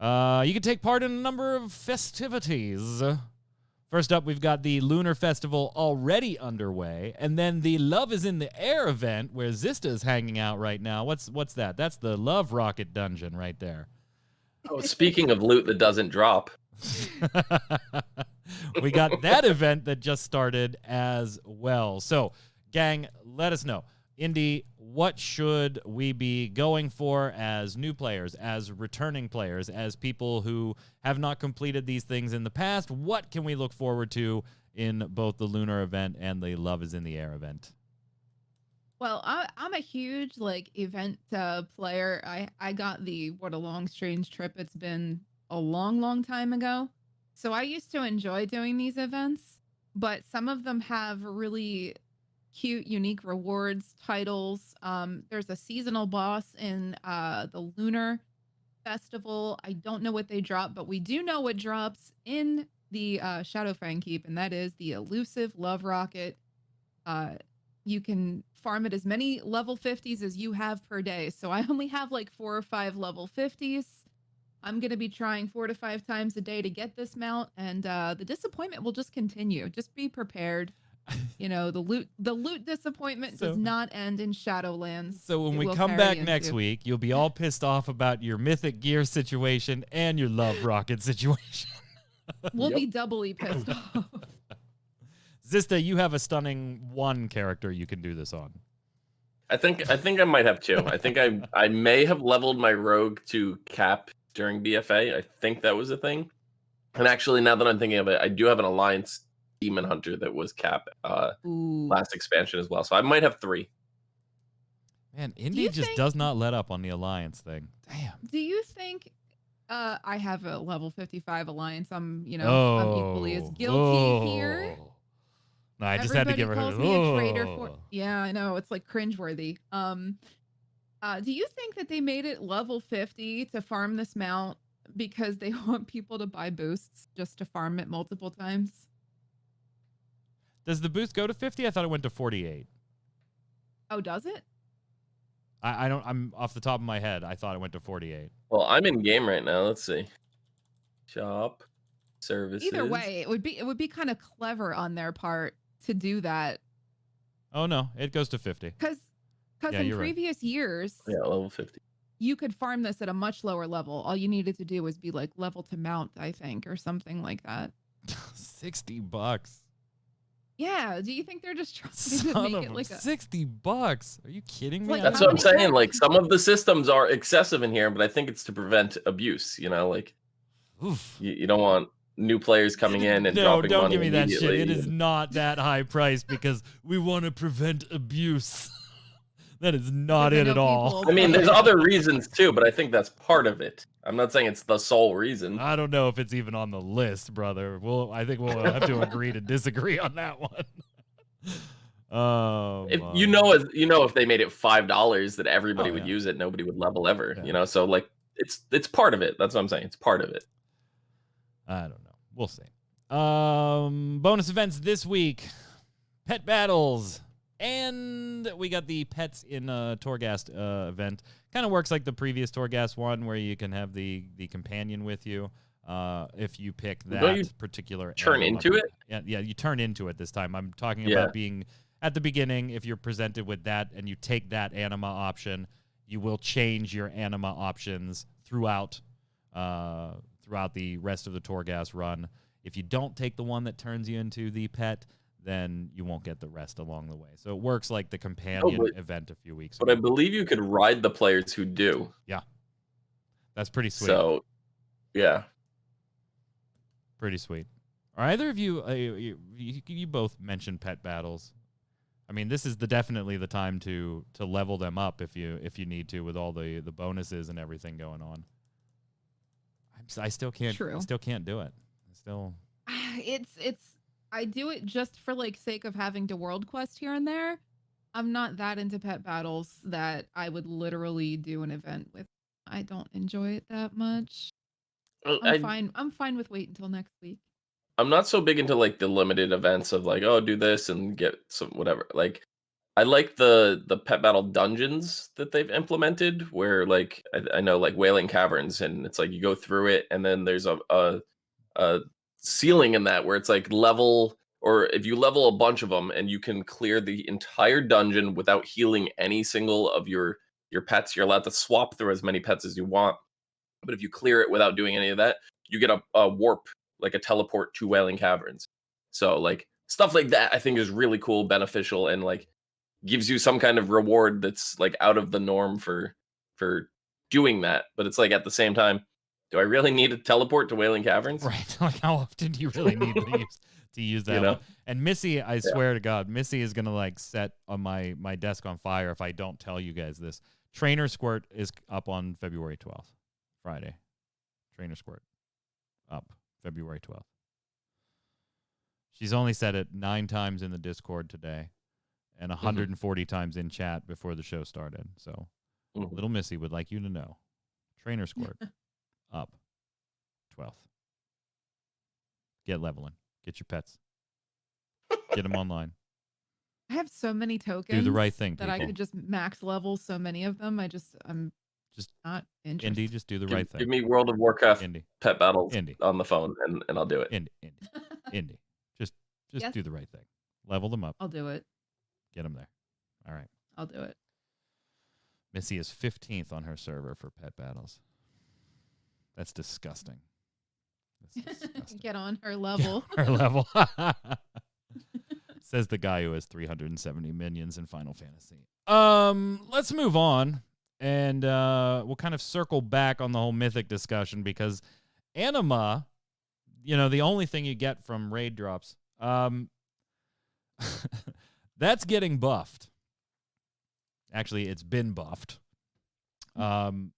You can take part in a number of festivities. First up, we've got the Lunar Festival already underway, and then the Love is in the Air event where Zista is hanging out right now. What's that? That's the Love Rocket Dungeon right there. Oh, speaking of loot that doesn't drop. We got that event that just started as well. So, gang, let us know. Indy, what should we be going for as new players, as returning players, as people who have not completed these things in the past? What can we look forward to in both the Lunar event and the Love is in the Air event? Well, I'm a huge event player. I got the What a Long Strange Trip. It's been a long time ago. So I used to enjoy doing these events, but some of them have really cute, unique rewards, titles. There's a seasonal boss in the Lunar Festival. I don't know what they drop, but we do know what drops in the Shadowfang Keep, and that is the elusive Love Rocket. You can farm it as many level 50s as you have per day. So I only have 4 or 5 level 50s. I'm going to be trying 4 to 5 times a day to get this mount, and the disappointment will just continue. Just be prepared. The loot disappointment does not end in Shadowlands. So when we come back next week, you'll be all pissed off about your mythic gear situation and your Love Rocket situation. We'll be doubly pissed off. Zista, you have a stunning 1 character you can do this on. I think I might have 2. I think I may have leveled my rogue to cap during BFA. I think that was a thing. And actually, now that I'm thinking of it, I do have an Alliance Demon Hunter that was cap last expansion as well. So I might have 3. Man, Indy just does not let up on the Alliance thing. Damn. Do you think I have a level 55 Alliance? I'm equally as guilty here. No, I just had to give her calls me a traitor for. Yeah, I know, it's cringeworthy. Do you think that they made it level 50 to farm this mount because they want people to buy boosts just to farm it multiple times? Does the boost go to 50? I thought it went to 48. Oh, does it? I don't. I'm off the top of my head. I thought it went to 48. Well, I'm in game right now. Let's see. Shop services. Either way, it would be kind of clever on their part to do that. Oh no, it goes to 50. Because Yeah, in you're right. previous years, Yeah, level 50. you could farm this at a much lower level. All you needed to do was be like level to mount, I think, or something like that. $60. Yeah. Do you think they're just trying to Son make of it a like a $60. Are you kidding me? like, That's how what I'm many saying. characters- Like some of the systems are excessive in here, but I think it's to prevent abuse. You know, like Oof. you don't want new players coming in and No, dropping don't money give me that shit. immediately. It is not that high price because we want to prevent abuse. That is not Because I it know at all. people I mean, there's pay- other reasons too, but I think that's part of it. I'm not saying it's the sole reason. I don't know if it's even on the list, brother. I think we'll have to agree to disagree on that one. If if they made it $5 that everybody Oh, would yeah. use it, nobody would level ever. Yeah. You know, so like it's part of it. That's what I'm saying. It's part of it. I don't know. We'll see. Bonus events this week. Pet battles. And we got the pets in Torghast event. Kind of works like the previous Torghast one where you can have the companion with you if you pick Don't you that particular turn animal. into it? Yeah, you turn into it this time. I'm talking Yeah. about being at the beginning. If you're presented with that and you take that anima option, you will change your anima options throughout the rest of the Torghast run. If you don't take the one that turns you into the pet, then you won't get the rest along the way. So it works like the companion event a few weeks ago. But I believe you could ride the players who do. Yeah. That's pretty sweet. So, yeah. Pretty sweet. Are either of you, you both mentioned pet battles. I mean, this is definitely the time to level them up if you need to with all the bonuses and everything going on. I still can't. True. I still can't do it. It's I do it just for like sake of having to world quest here and there. I'm not that into pet battles that I would literally do an event with. I don't enjoy it that much. I'm fine with wait until next week. I'm not so big into like the limited events of like, oh, do this and get some whatever. Like, I like the pet battle dungeons that they've implemented, where like I know like Wailing Caverns, and it's like you go through it, and then there's a ceiling in that where it's like level, or if you level a bunch of them, and you can clear the entire dungeon without healing any single of your pets. You're allowed to swap through as many pets as you want, but if you clear it without doing any of that, you get a warp, like a teleport to Wailing Caverns. So like stuff like that I think is really cool, beneficial, and like gives you some kind of reward that's like out of the norm for doing that. But it's like at the same time, do I really need to teleport to Wailing Caverns? Right. Like, how often do you really need to use that one? And Missy, I swear to God, Missy is gonna like set on my desk on fire if I don't tell you guys this. Trainer Squirt is up on February 12th, Friday. Trainer Squirt up February 12th. She's only said it 9 times in the Discord today, and 140 times in chat before the show started. So, little Missy would like you to know, Trainer Squirt up 12th. Get leveling. Get your pets. Get them online. I have so many tokens. Do the right thing, that I people. could just max level so many of them. I'm just not interested. Indy, just do the right thing. Give me World of Warcraft Indy. pet battles Indy. on the phone, and I'll do it. Indy. Just Yes. do the right thing. Level them up. I'll do it. Get them there. All right. I'll do it. Missy is 15th on her server for pet battles. That's disgusting. That's disgusting. Get on her level. Her level. Says the guy who has 370 minions in Final Fantasy. Let's move on, and we'll kind of circle back on the whole Mythic discussion, because anima, the only thing you get from raid drops, that's getting buffed. Actually, it's been buffed. You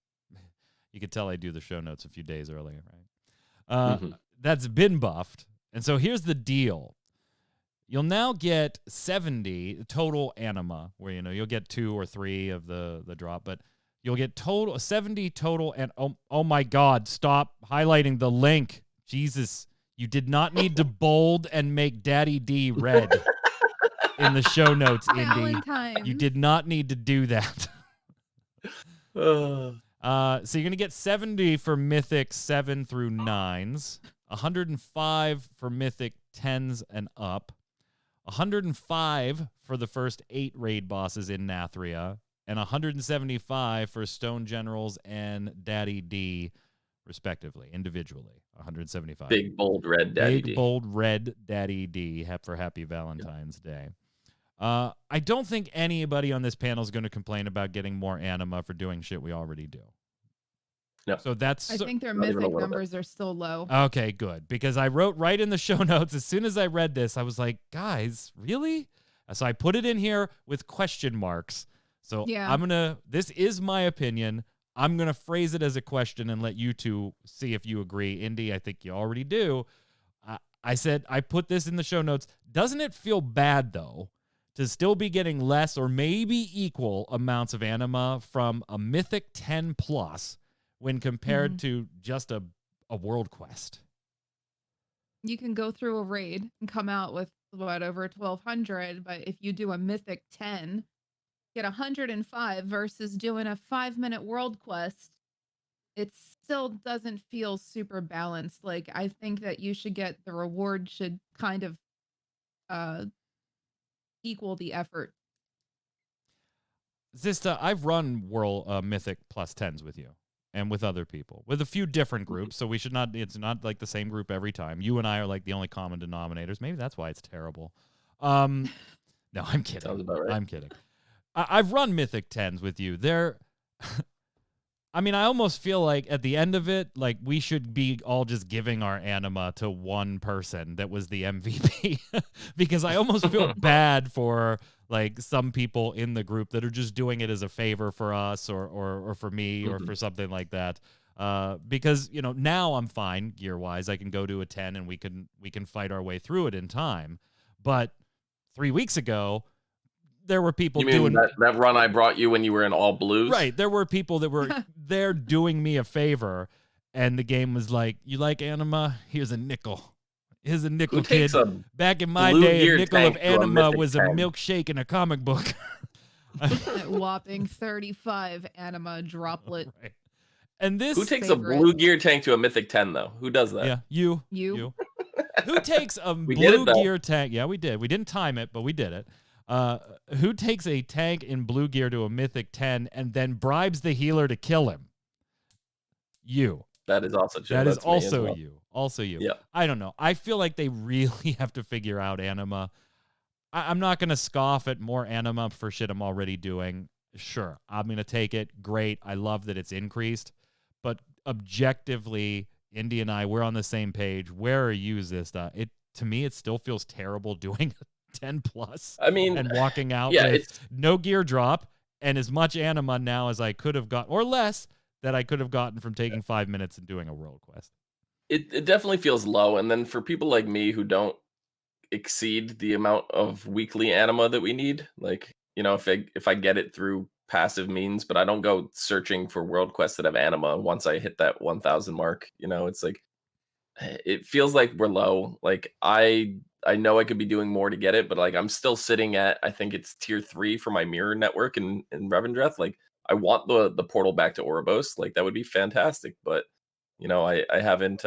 could tell I do the show notes a few days earlier, right? That's been buffed. And so here's the deal. You'll now get 70 total anima, where you'll get 2 or 3 of the drop, but you'll get 70 total. And oh my God, stop highlighting the link. Jesus, you did not need to bold and make Daddy D red in the show notes, Indy. You did not need to do that. So you're gonna get 70 for Mythic 7 through 9s, 105 for Mythic 10s and up, 105 for the first 8 raid bosses in Nathria, and 175 for Stone Generals and Daddy D, respectively, individually. 175. Big bold red Daddy Big D. bold red Daddy D for Happy Valentine's Day. I don't think anybody on this panel is going to complain about getting more anima for doing shit we already do. No. So that's. I think their not even a mythic little numbers are still low. Okay, good. Because I wrote right in the show notes, as soon as I read this, I was like, guys, really? So I put it in here with question marks. So Yeah. this is my opinion. I'm going to phrase it as a question and let you two see if you agree. Indy, I think you already do. I said, I put this in the show notes. Doesn't it feel bad, though, to still be getting less or maybe equal amounts of anima from a Mythic 10 plus when compared to just a world quest? You can go through a raid and come out with over 1,200, but if you do a Mythic 10, get 105 versus doing a 5-minute world quest, it still doesn't feel super balanced. Like, I think that you should get the reward should kind of equal the effort. Zista, I've run World Mythic plus 10s with you and with other people, with a few different groups, so it's not like the same group every time. You and I are like the only common denominators. Maybe that's why it's terrible. No, I'm kidding. Sounds about right. I'm kidding. I've run Mythic 10s with you. They're... I mean, I almost feel like at the end of it, like we should be all just giving our anima to one person that was the MVP because I almost feel bad for like some people in the group that are just doing it as a favor for us or for me or for something like that. Because, you know, now I'm fine gear wise. I can go to a 10 and we can fight our way through it in time. But 3 weeks ago, there were people doing that run I brought you when you were in all blues. Right. There were people that were there doing me a favor, and the game was like, "You like anima? Here's a nickel. Here's a nickel, Who takes kid." a Back in my blue day, a gear nickel of tank to a anima Mythic was a 10? milkshake in a comic book. That whopping 35 anima droplet. Right. And this Who takes a blue gear tank to a Mythic 10 though? Who does that? Yeah, you. Who takes a blue gear tank? Yeah, we did. We didn't time it, but we did it. Who takes a tank in blue gear to a Mythic 10 and then bribes the healer to kill him? You. That is also true. That is That's me as also well. you. Also you. Yeah. I don't know. I feel like they really have to figure out anima. I'm not going to scoff at more anima for shit I'm already doing. Sure, I'm going to take it. Great. I love that it's increased. But objectively, Indy and I, we're on the same page. Where are you, Zista? To me, it still feels terrible doing 10 plus. I mean, and walking out yeah, with no gear drop and as much anima now as I could have gotten, or less that I could have gotten from taking 5 minutes and doing a world quest. It definitely feels low. And then for people like me who don't exceed the amount of weekly anima that we need, like, you know, if I get it through passive means, but I don't go searching for world quests that have anima once I hit that 1,000 mark, you know, it's like, it feels like we're low. Like I know I could be doing more to get it, but like I'm still sitting at, I think it's tier 3 for my mirror network in Revendreth. Like I want the portal back to Oribos. Like that would be fantastic, but you know, I haven't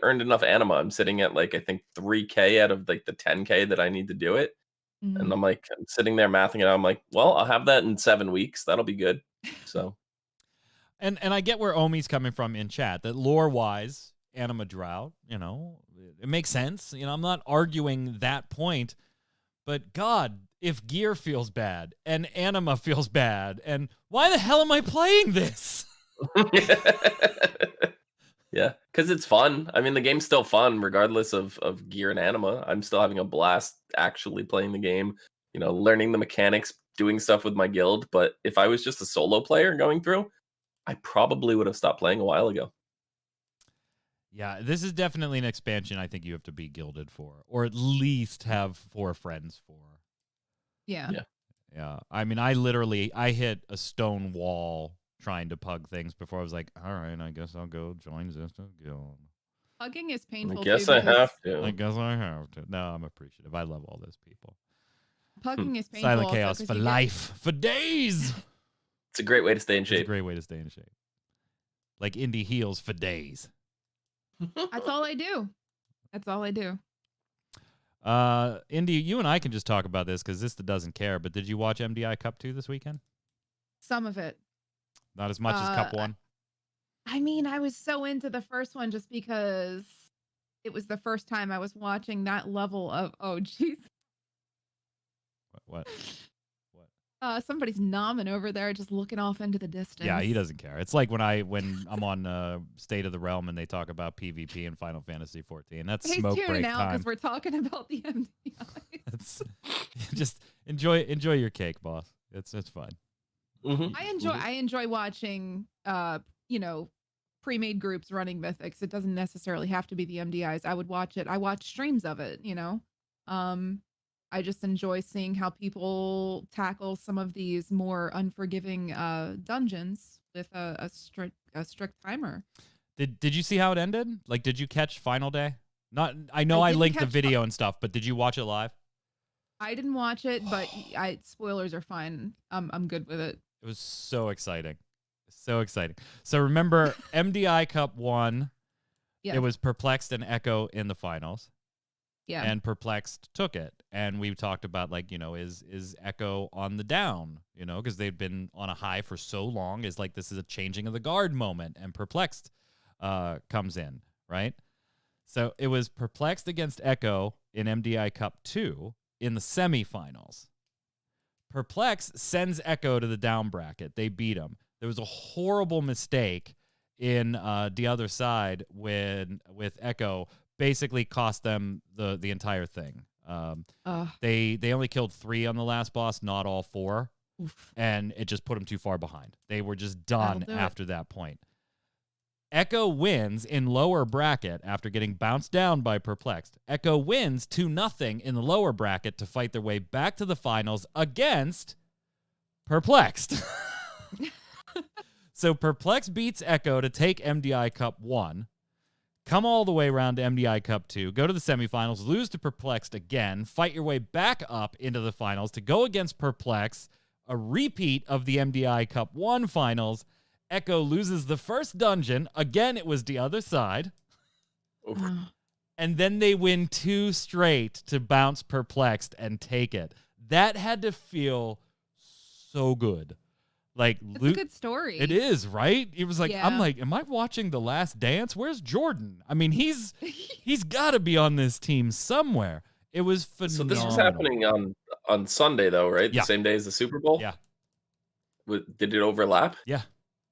earned enough anima. I'm sitting at like I think 3K out of like the 10K that I need to do it. And I'm like, I'm sitting there mathing it out. I'm like, well, I'll have that in 7 weeks. That'll be good. So And I get where Omi's coming from in chat, that lore-wise, anima drought, you know, it makes sense. You know, I'm not arguing that point, but God, if gear feels bad and anima feels bad, and why the hell am I playing this? Yeah, because it's fun. I mean, the game's still fun regardless of gear and anima. I'm still having a blast actually playing the game, you know, learning the mechanics, doing stuff with my guild. But if I was just a solo player going through, I probably would have stopped playing a while ago. Yeah, this is definitely an expansion I think you have to be gilded for, or at least have 4 friends for. Yeah. Yeah. I mean, I hit a stone wall trying to pug things before I was like, all right, I guess I'll go join Zista Guild. Hugging is painful. I guess too, I have to. I guess I have to. No, I'm appreciative. I love all those people. Pugging is painful. Silent also chaos 'cause for you get- life, for days. It's a great way to stay in It's a shape. great way to stay in shape. Like Indy heals for days. That's all I do. That's all I do. Indy, you and I can just talk about this because Zista doesn't care, but did you watch MDI Cup 2 this weekend? Some of it. Not as much as Cup Uh, 1. I mean, I was so into the first one just because it was the first time I was watching that level of, oh, jeez. What? Somebody's nomming over there, just looking off into the distance. Yeah, he doesn't care. It's like when I'm on State of the Realm and they talk about PvP in Final Fantasy 14. That's He's smoke tuning break out time. because we're talking about the MDIs. It's, just enjoy your cake, boss. It's fine. Mm-hmm. I enjoy watching pre-made groups running mythics. It doesn't necessarily have to be the MDIs. I would watch it. I watch streams of it, I just enjoy seeing how people tackle some of these more unforgiving dungeons with a strict timer. Did you see how it ended? Like, did you catch Final Day? I know I I didn't linked the catch video and stuff, but did you watch it live? I didn't watch it, but spoilers are fine. I'm good with it. It was so exciting. So exciting. So remember MDI Cup 1, Yeah. it was Perplexed and Echo in the finals. Yeah. And Perplexed took it. And we talked about, like, is Echo on the down? Because they've been on a high for so long. Is like, this is a changing of the guard moment. And Perplexed comes in, right? So it was Perplexed against Echo in MDI Cup 2 in the semifinals. Perplex sends Echo to the down bracket. They beat him. There was a horrible mistake in the other side with Echo. Basically cost them the entire thing. They only killed 3 on the last boss, not all 4. Oof. And it just put them too far behind. They were just done That'll do after that point. Echo wins in lower bracket after getting bounced down by Perplexed. Echo wins 2-0 in the lower bracket to fight their way back to the finals against Perplexed. So Perplexed beats Echo to take MDI Cup 1. Come all the way around to MDI Cup 2, go to the semifinals, lose to Perplexed again, fight your way back up into the finals to go against Perplexed, a repeat of the MDI Cup 1 finals. Echo loses the first dungeon. Again, it was the other side. And then they win 2 straight to bounce Perplexed and take it. That had to feel so good. Like, it's a good story. It is, right? It was like, Yeah. I'm like, am I watching The Last Dance? Where's Jordan? I mean, he's got to be on this team somewhere. It was phenomenal. So this was happening on Sunday, though, right? Yeah. The same day as the Super Bowl. Yeah. Did it overlap? Yeah.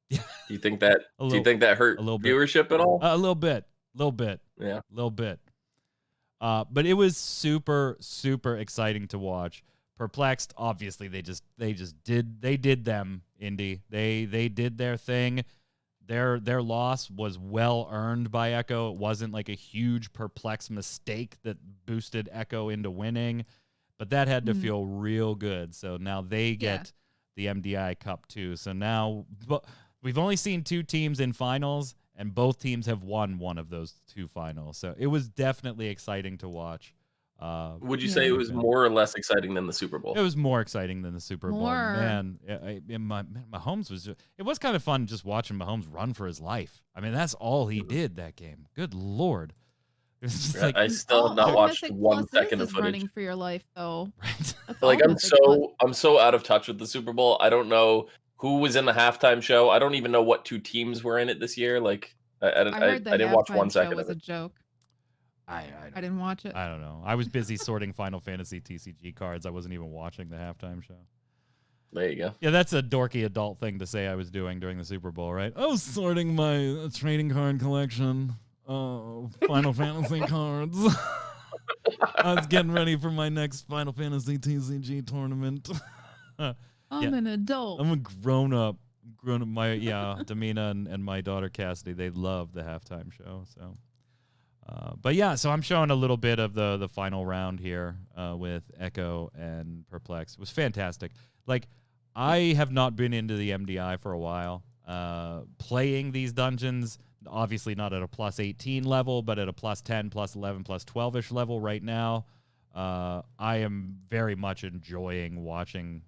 Yeah. Do you think that hurt a little bit. viewership at all? A little bit. Yeah. A little bit. But it was super, super exciting to watch. Perplexed, obviously, they did them, Indy. They did their thing. Their loss was well earned by Echo. It wasn't like a huge Perplexed mistake that boosted Echo into winning, but that had to feel real good. So now they get the MDI Cup 2. So now, but we've only seen 2 teams in finals, and both teams have won one of those 2 finals. So it was definitely exciting to watch. Would you say it was more or less exciting than the Super Bowl? It was more exciting than the Super Bowl. More. Man, Mahomes it was kind of fun just watching Mahomes run for his life. I mean, that's all he did that game. Good Lord. It was just like, I still have not watched 1 second of footage. Running for your life, though. Right. Like, I'm so out of touch with the Super Bowl. I don't know who was in the halftime show. I don't even know what 2 teams were in it this year. Like, I didn't watch 1 second was of it. a joke. I didn't watch it. I don't know. I was busy sorting Final Fantasy TCG cards. I wasn't even watching the halftime show. There you go. Yeah, that's a dorky adult thing to say I was doing during the Super Bowl, right? I was sorting my trading card collection of Final Fantasy cards. I was getting ready for my next Final Fantasy TCG tournament. I'm an adult. I'm a grown up. Damina and my daughter Cassidy, they love the halftime show. So, but yeah, so I'm showing a little bit of the final round here with Echo and Perplex. It was fantastic. Like, I have not been into the MDI for a while. Playing these dungeons, obviously not at a plus 18 level, but at a plus 10, plus 11, plus 12-ish level right now. I am very much enjoying watching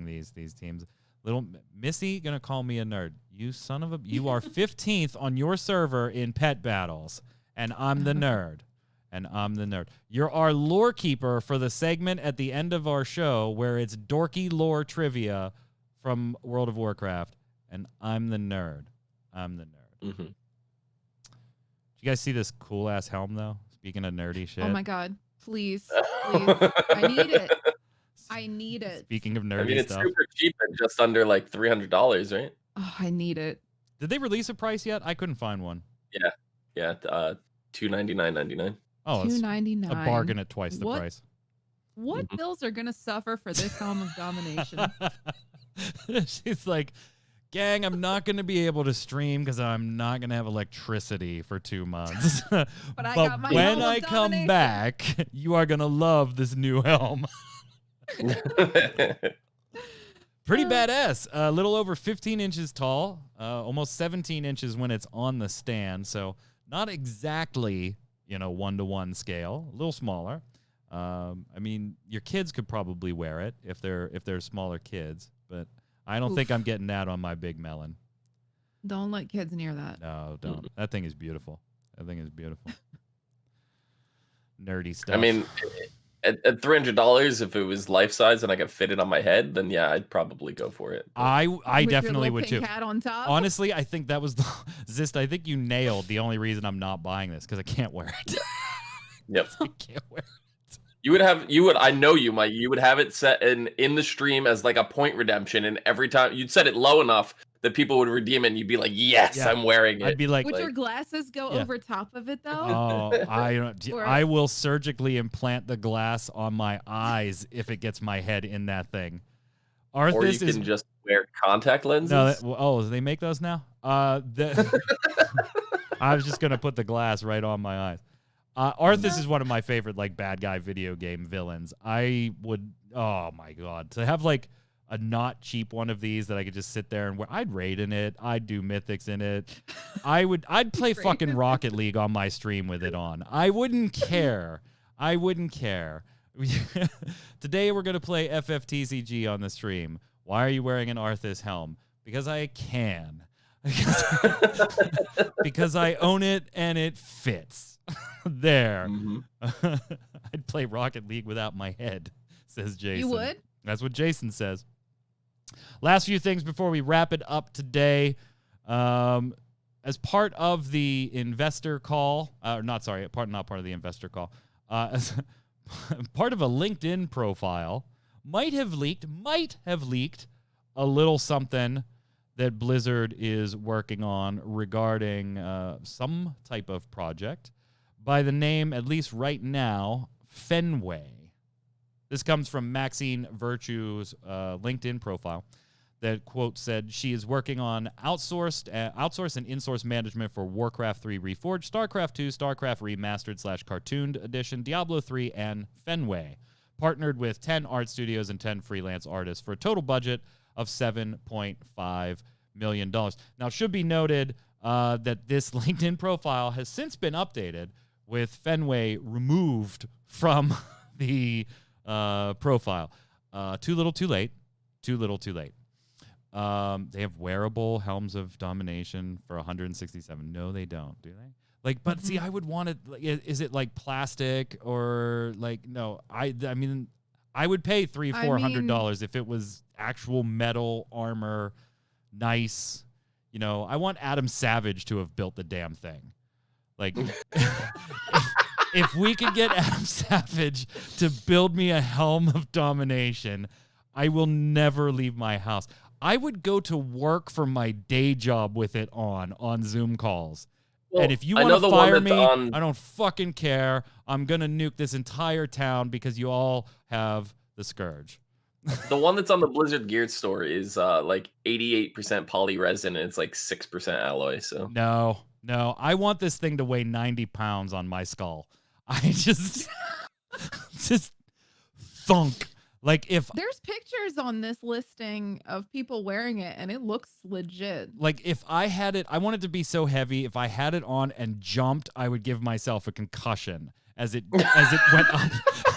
these teams. Little Missy gonna call me a nerd. You son of a! You are 15th on your server in pet battles, and I'm the nerd. You're our lore keeper for the segment at the end of our show where it's dorky lore trivia from World of Warcraft, and I'm the nerd. Mm-hmm. Did you guys see this cool ass helm though? Speaking of nerdy shit. Oh my god. Please. I need it. I need it. Speaking of nerdy I mean, it's stuff. super cheap at just under like $300, right? Oh, I need it. Did they release a price yet? I couldn't find one. Yeah, $299.99. Oh, it's $299. a bargain at twice the price. What bills are gonna suffer for this Helm of Domination? She's like, gang, I'm not going to be able to stream because I'm not going to have electricity for 2 months. but I got my when Helm of I come Domination. back, you are going to love this new helm. Pretty badass. A little over 15 inches tall, almost 17 inches when it's on the stand. So not exactly, 1-to-1 scale, a little smaller. I mean, your kids could probably wear it if they're smaller kids, but I don't think I'm getting that on my big melon. Don't let kids near that. No, don't. That thing is beautiful. Nerdy stuff. I mean, at $300, if it was life size and I could fit it on my head, then yeah, I'd probably go for it. I With definitely your would little too. pink hat on top. Honestly, I think that was Zist. I think you nailed the only reason I'm not buying this because I can't wear it. Yep. I can't wear it. I know you might. You would have it set in the stream as like a point redemption, and every time you'd set it low enough that people would redeem it, and you'd be like, "Yes, Yeah. I'm wearing it." I'd be like, Would your glasses go over top of it though? "Oh, Or- I will surgically implant the glass on my eyes if it gets my head in that thing." or you can just wear contact lenses. No, they make those now. I was just gonna put the glass right on my eyes. Arthas is one of my favorite like bad guy video game villains. I would, oh my god, to have like a not cheap one of these that I could just sit there and wear. I'd raid in it. I'd do mythics in it. I'd play fucking Rocket League on my stream with it on. I wouldn't care. Today we're gonna play FFTCG on the stream. Why are you wearing an Arthas helm? Because I can. Because I own it and it fits. There. I'd play Rocket League without my head, says Jason. You would? That's what Jason says. Last few things before we wrap it up today. As part of the investor call, not part of the investor call, as part of a LinkedIn profile, might have leaked a little something that Blizzard is working on regarding some type of project by the name, at least right now, Fenway. This comes from Maxine Virtue's LinkedIn profile that, quote, said she is working on outsource and in-source management for Warcraft 3 Reforged, StarCraft 2, StarCraft Remastered / Cartooned Edition, Diablo 3, and Fenway. Partnered with 10 art studios and 10 freelance artists for a total budget of $7.5 million. Now, it should be noted that this LinkedIn profile has since been updated with Fenway removed from the profile. Too little, too late. They have wearable helms of domination for 167. No, they don't. Do they? Like, but see, I would want it. Is it like plastic or like? No, I mean, I would pay $300-$400 if it was actual metal armor, nice. I want Adam Savage to have built the damn thing. Like, if we could get Adam Savage to build me a helm of domination, I will never leave my house. I would go to work for my day job with it on Zoom calls. Well, and if you want to fire me, I don't fucking care. I'm going to nuke this entire town because you all have the Scourge. The one that's on the Blizzard Gear store is like 88% poly resin and it's like 6% alloy. So No, I want this thing to weigh 90 pounds on my skull. I just thunk. Like if there's pictures on this listing of people wearing it and it looks legit. Like if I had it, I want it to be so heavy. If I had it on and jumped, I would give myself a concussion as it went up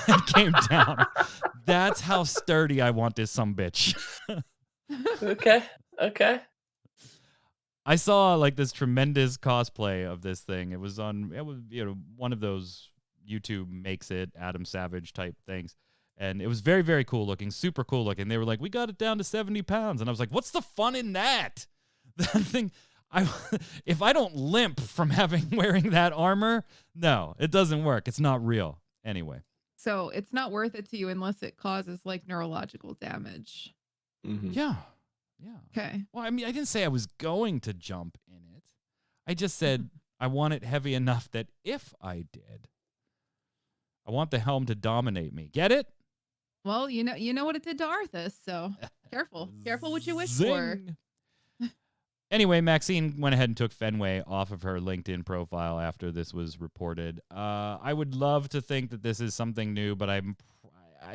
and came down. That's how sturdy I want this sumbitch. Okay. I saw like this tremendous cosplay of this thing. It was one of those YouTube makes it Adam Savage type things. And it was very, very cool looking, super cool looking. They were like, we got it down to 70 pounds. And I was like, what's the fun in that? That thing, if I don't limp from wearing that armor, no, it doesn't work. It's not real. Anyway. So it's not worth it to you unless it causes like neurological damage. Mm-hmm. Yeah. Okay. Well, I mean, I didn't say I was going to jump in it. I just said I want it heavy enough that if I did, I want the helm to dominate me. Get it? Well, you know what it did to Arthas, so careful what you wish Zing. for. Anyway, Maxine went ahead and took Fenway off of her LinkedIn profile after this was reported. I would love to think that this is something new, but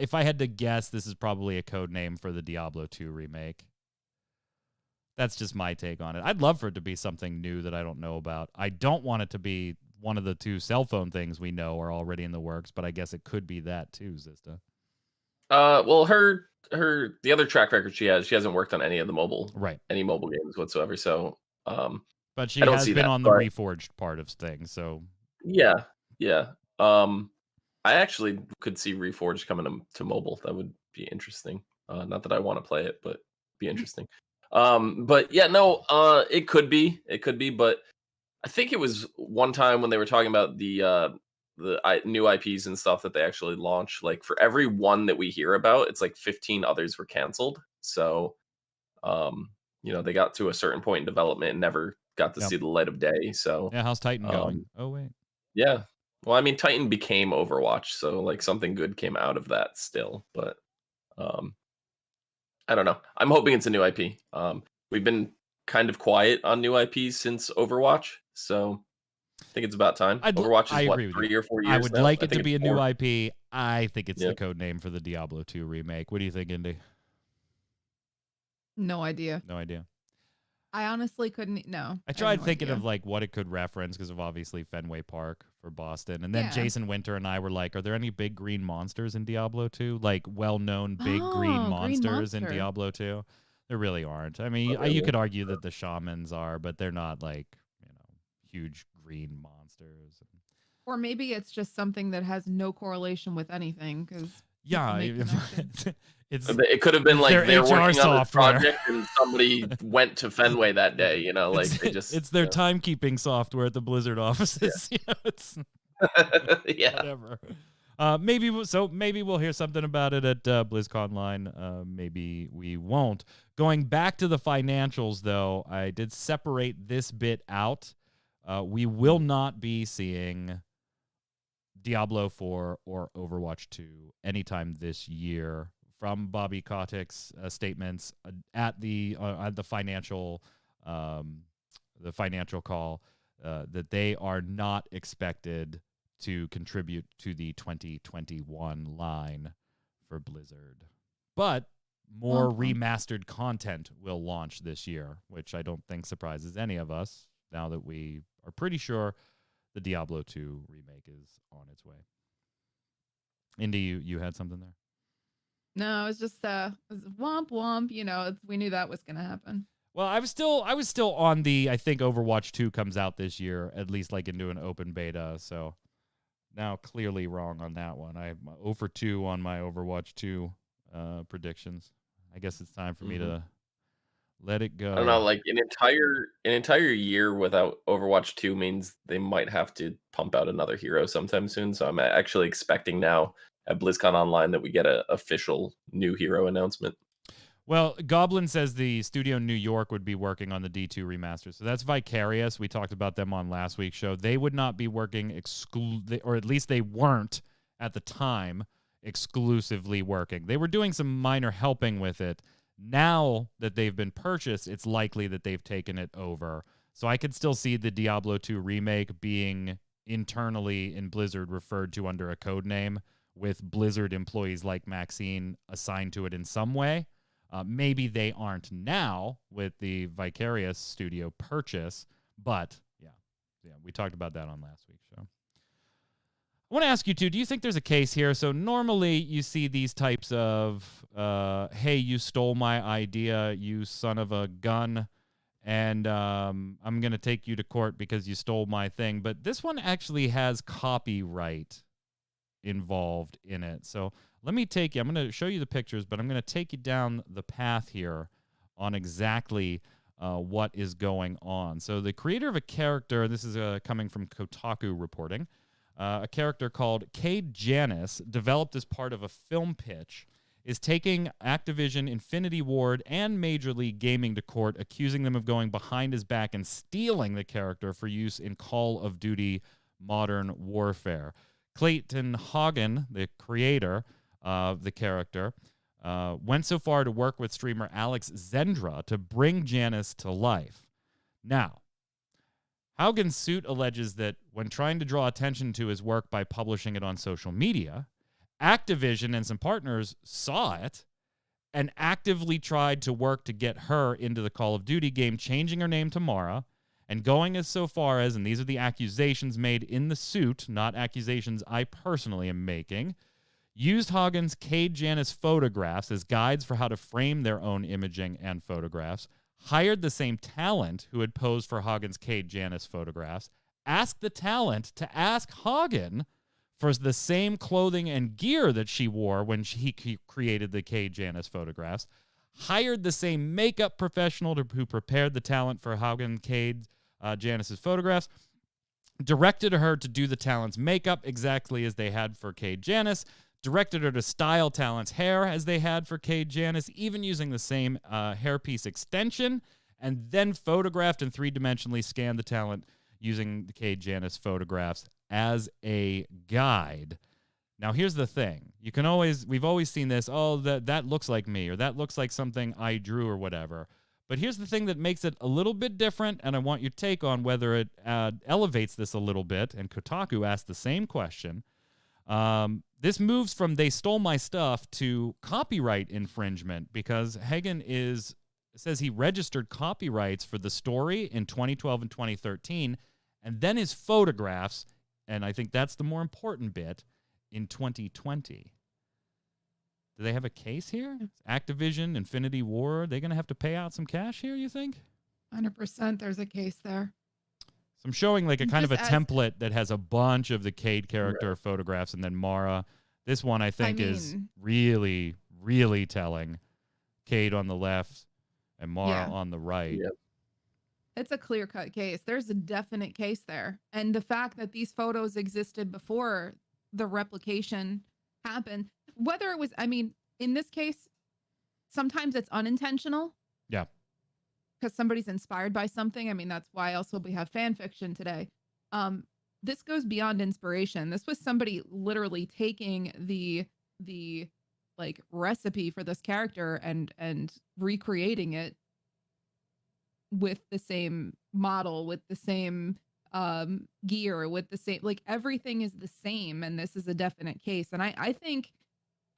if I had to guess, this is probably a code name for the Diablo 2 remake. That's just my take on it. I'd love for it to be something new that I don't know about. I don't want it to be one of the 2 cell phone things we know are already in the works, but I guess it could be that too, Zista. Well, the other track record she hasn't worked on any of the any mobile games whatsoever. So, but she I don't has see been that, on the Reforged part of things. So, yeah. I actually could see Reforged coming to mobile. That would be interesting. Not that I want to play it, but be interesting. But yeah, no, it could be, but I think it was one time when they were talking about the new IPs and stuff that they actually launched. Like for every one that we hear about, it's like 15 others were canceled. So, they got to a certain point in development and never got to see the light of day. So, yeah, how's Titan going? Oh wait, yeah. Well, I mean, Titan became Overwatch, so like something good came out of that still. But I don't know. I'm hoping it's a new IP. We've been kind of quiet on new IPs since Overwatch, so I think it's about time. Overwatch is what, 3 or 4 years I would now? like it to think be a it's new 4. IP. I think it's the code name for the Diablo 2 remake. What do you think, Indy? No idea. No idea. I honestly couldn't. No. I tried thinking of like what it could reference because of obviously Fenway Park for Boston. And then Jason Winter and I were like, are there any big green monsters in Diablo 2? Like well-known big green monsters in Diablo 2? There really aren't. I mean, you could argue that the shamans are, but they're not like, huge green monsters. Or maybe it's just something that has no correlation with anything because it could have been like they're working on this project and somebody went to Fenway that day, like it's their timekeeping software at the Blizzard offices. It's whatever. Maybe we'll hear something about it at BlizzConline. Maybe we won't. Going back to the financials, though, I did separate this bit out. We will not be seeing Diablo 4 or Overwatch 2 anytime this year from Bobby Kotick's statements at the financial call that they are not expected to contribute to the 2021 line for Blizzard. But more remastered content will launch this year, which I don't think surprises any of us now that we are pretty sure the Diablo 2 remake is on its way. Indy, you had something there? No, it was just it was womp womp. We knew that was going to happen. Well, I was still on the. I think Overwatch 2 comes out this year, at least like into an open beta. So now clearly wrong on that one. I'm 0 for 2 on my Overwatch 2 predictions. I guess it's time for me to let it go. I don't know, like an entire year without Overwatch 2 means they might have to pump out another hero sometime soon. So I'm actually expecting now at BlizzCon Online that we get an official new hero announcement. Well, Goblin says the studio in New York would be working on the D2 remaster. So that's Vicarious. We talked about them on last week's show. They would not be working or at least they weren't at the time exclusively working. They were doing some minor helping with it. Now that they've been purchased, it's likely that they've taken it over. So I could still see the Diablo 2 remake being internally in Blizzard referred to under a code name with Blizzard employees like Maxine assigned to it in some way. Maybe they aren't now with the Vicarious studio purchase, but yeah, we talked about that on last week's show. I want to ask you too, do you think there's a case here? So normally you see these types of, hey, you stole my idea, you son of a gun, and I'm going to take you to court because you stole my thing. But this one actually has copyright involved in it. So let me take you. I'm going to show you the pictures, but I'm going to take you down the path here on exactly what is going on. So the creator of a character, this is coming from Kotaku reporting, a character called Cade Janus, developed as part of a film pitch, is taking Activision, Infinity Ward, and Major League Gaming to court, accusing them of going behind his back and stealing the character for use in Call of Duty Modern Warfare. Clayton Hagen, the creator of the character, went so far to work with streamer Alex Zendra to bring Janus to life. Now, Haugen's suit alleges that when trying to draw attention to his work by publishing it on social media, Activision and some partners saw it and actively tried to work to get her into the Call of Duty game, changing her name to Mara, and going as so far as, and these are the accusations made in the suit, not accusations I personally am making, used Hagen's Cade Janus photographs as guides for how to frame their own imaging and photographs, hired the same talent who had posed for Hagen's Cade Janus photographs, asked the talent to ask Hagen for the same clothing and gear that she wore when he created the Cade Janus photographs, hired the same makeup professional who prepared the talent for Hagen Cade Janus's photographs, directed her to do the talent's makeup exactly as they had for Cade Janus, directed her to style talent's hair as they had for Cade Janus, even using the same hairpiece extension, and then photographed and three-dimensionally scanned the talent using the Cade Janus photographs as a guide. Now, here's the thing. We've always seen this, that looks like me, or that looks like something I drew or whatever. But here's the thing that makes it a little bit different, and I want your take on whether it elevates this a little bit, and Kotaku asked the same question. This moves from they stole my stuff to copyright infringement, because Hagen says he registered copyrights for the story in 2012 and 2013, and then his photographs, and I think that's the more important bit, in 2020. Do they have a case here? Activision, Infinity Ward, they going to have to pay out some cash here, you think? 100% there's a case there. So I'm showing like a kind of a Just template that has a bunch of the Cade character photographs, and then Mara. This one I think is really, really telling. Cade on the left and Mara on the right. Yep. It's a clear-cut case. There's a definite case there. And the fact that these photos existed before the replication happened, whether it was, in this case, sometimes it's unintentional. Yeah. Because somebody's inspired by something. That's why also we have fan fiction today. This goes beyond inspiration. This was somebody literally taking the like recipe for this character and recreating it with the same model, with the same gear, with the same, like everything is the same. And this is a definite case. And I think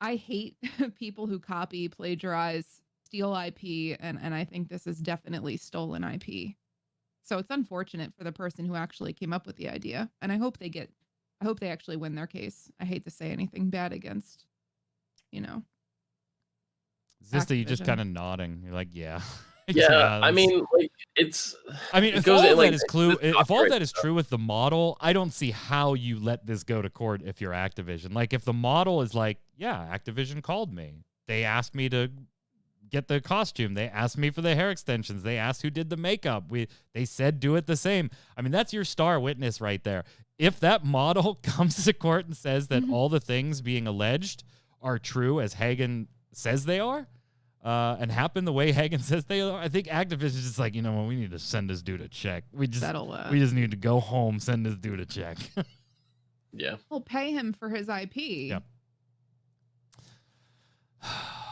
I hate people who copy, plagiarize, steal IP, and I think this is definitely stolen IP. So it's unfortunate for the person who actually came up with the idea, and I hope they actually win their case. I hate to say anything bad against, Zista, you just Activision. kind of nodding. You're like, yeah. Yeah, if all of that is true with the model, I don't see how you let this go to court if you're Activision. Like, if the model is like, yeah, Activision called me. They asked me to get the costume. They asked me for the hair extensions. They asked who did the makeup. They said do it the same. That's your star witness right there. If that model comes to court and says that all the things being alleged are true as Hagen says they are, and happen the way Hagen says they are, I think Activision is just like, we need to send this dude a check. We just need to go home, send this dude a check. Yeah. We'll pay him for his IP. Yep.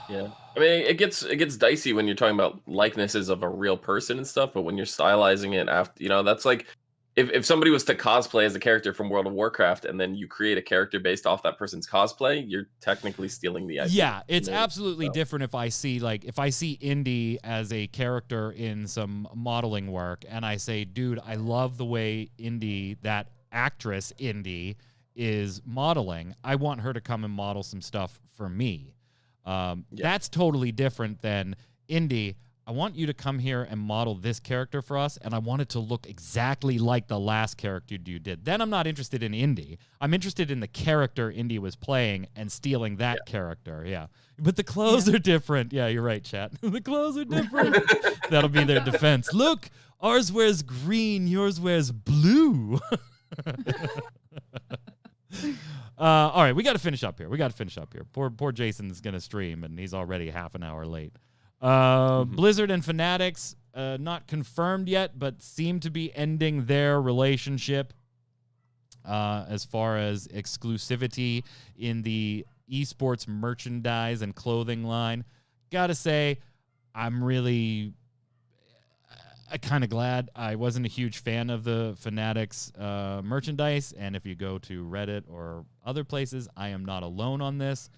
Yeah. It gets dicey when you're talking about likenesses of a real person and stuff, but when you're stylizing it after, that's like if somebody was to cosplay as a character from World of Warcraft and then you create a character based off that person's cosplay, you're technically stealing the IP. Yeah, it's absolutely different if I see Indy as a character in some modeling work and I say, dude, I love the way Indy, that actress Indy, is modeling. I want her to come and model some stuff for me. That's totally different than Indy. I want you to come here and model this character for us, and I want it to look exactly like the last character you did. Then I'm not interested in Indy. I'm interested in the character Indy was playing and stealing that character. Yeah. But the clothes are different. Yeah, you're right, chat. The clothes are different. That'll be their defense. Look, ours wears green, yours wears blue. All right, we got to finish up here. Poor Jason's going to stream, and he's already half an hour late. Blizzard and Fanatics, not confirmed yet, but seem to be ending their relationship as far as exclusivity in the esports merchandise and clothing line. Gotta say, I'm kind of glad. I wasn't a huge fan of the Fanatics merchandise, and if you go to Reddit or other places, I am not alone on this.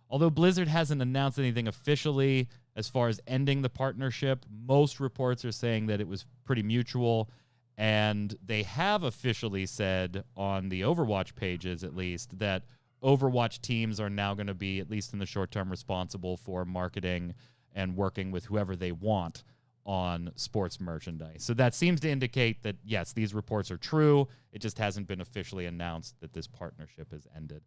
Although Blizzard hasn't announced anything officially as far as ending the partnership, most reports are saying that it was pretty mutual, and they have officially said on the Overwatch pages, at least, that Overwatch teams are now going to be, at least in the short term, responsible for marketing and working with whoever they want on sports merchandise. So that seems to indicate that, yes, these reports are true. It just hasn't been officially announced that this partnership has ended.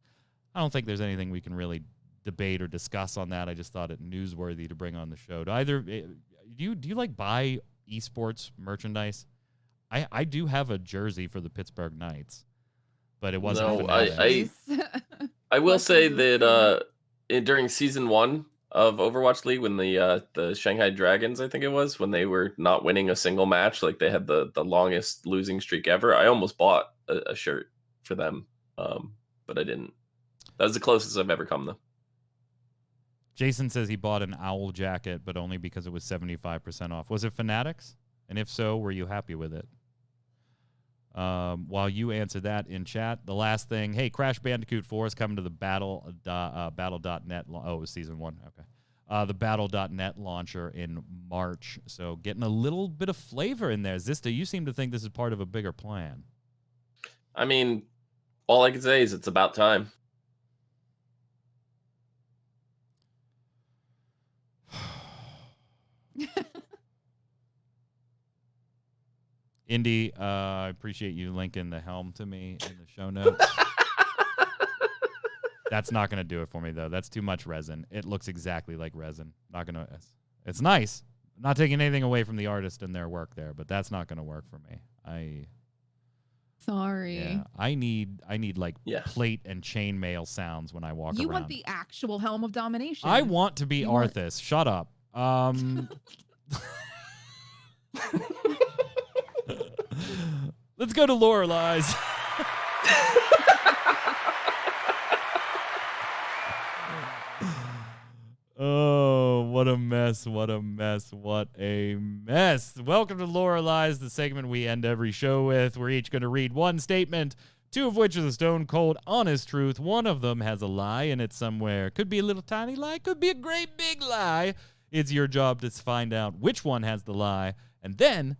I don't think there's anything we can really debate or discuss on that. I just thought it newsworthy to bring on the show. Do you like buy esports merchandise? I do have a jersey for the Pittsburgh Knights, but it wasn't. I will say that during season 1 of Overwatch League, when the Shanghai Dragons, I think it was, when they were not winning a single match, like they had the longest losing streak ever, I almost bought a shirt for them, but I didn't. That was the closest I've ever come, though. Jason says he bought an owl jacket, but only because it was 75% off. Was it Fanatics? And if so, were you happy with it? While you answer that in chat, the last thing, hey, Crash Bandicoot 4 is coming to the battle.net. Oh, it was season 1. Okay. The battle.net launcher in March. So getting a little bit of flavor in there. Zista, you seem to think this is part of a bigger plan. I mean, all I can say is it's about time. Indy, I appreciate you linking the helm to me in the show notes. That's not going to do it for me, though. That's too much resin. It looks exactly like resin. Not going to. It's nice. I'm not taking anything away from the artist and their work there, but that's not going to work for me. Sorry. Yeah, I need plate and chainmail sounds when I walk around. You want the actual helm of domination. I want to be Arthas. Shut up. Let's go to Lorelai's. Oh, what a mess. What a mess. What a mess. Welcome to Lorelai's, the segment we end every show with. We're each going to read one statement, 2 of which are the stone cold honest truth. One of them has a lie in it somewhere. Could be a little tiny lie, could be a great big lie. It's your job to find out which one has the lie and then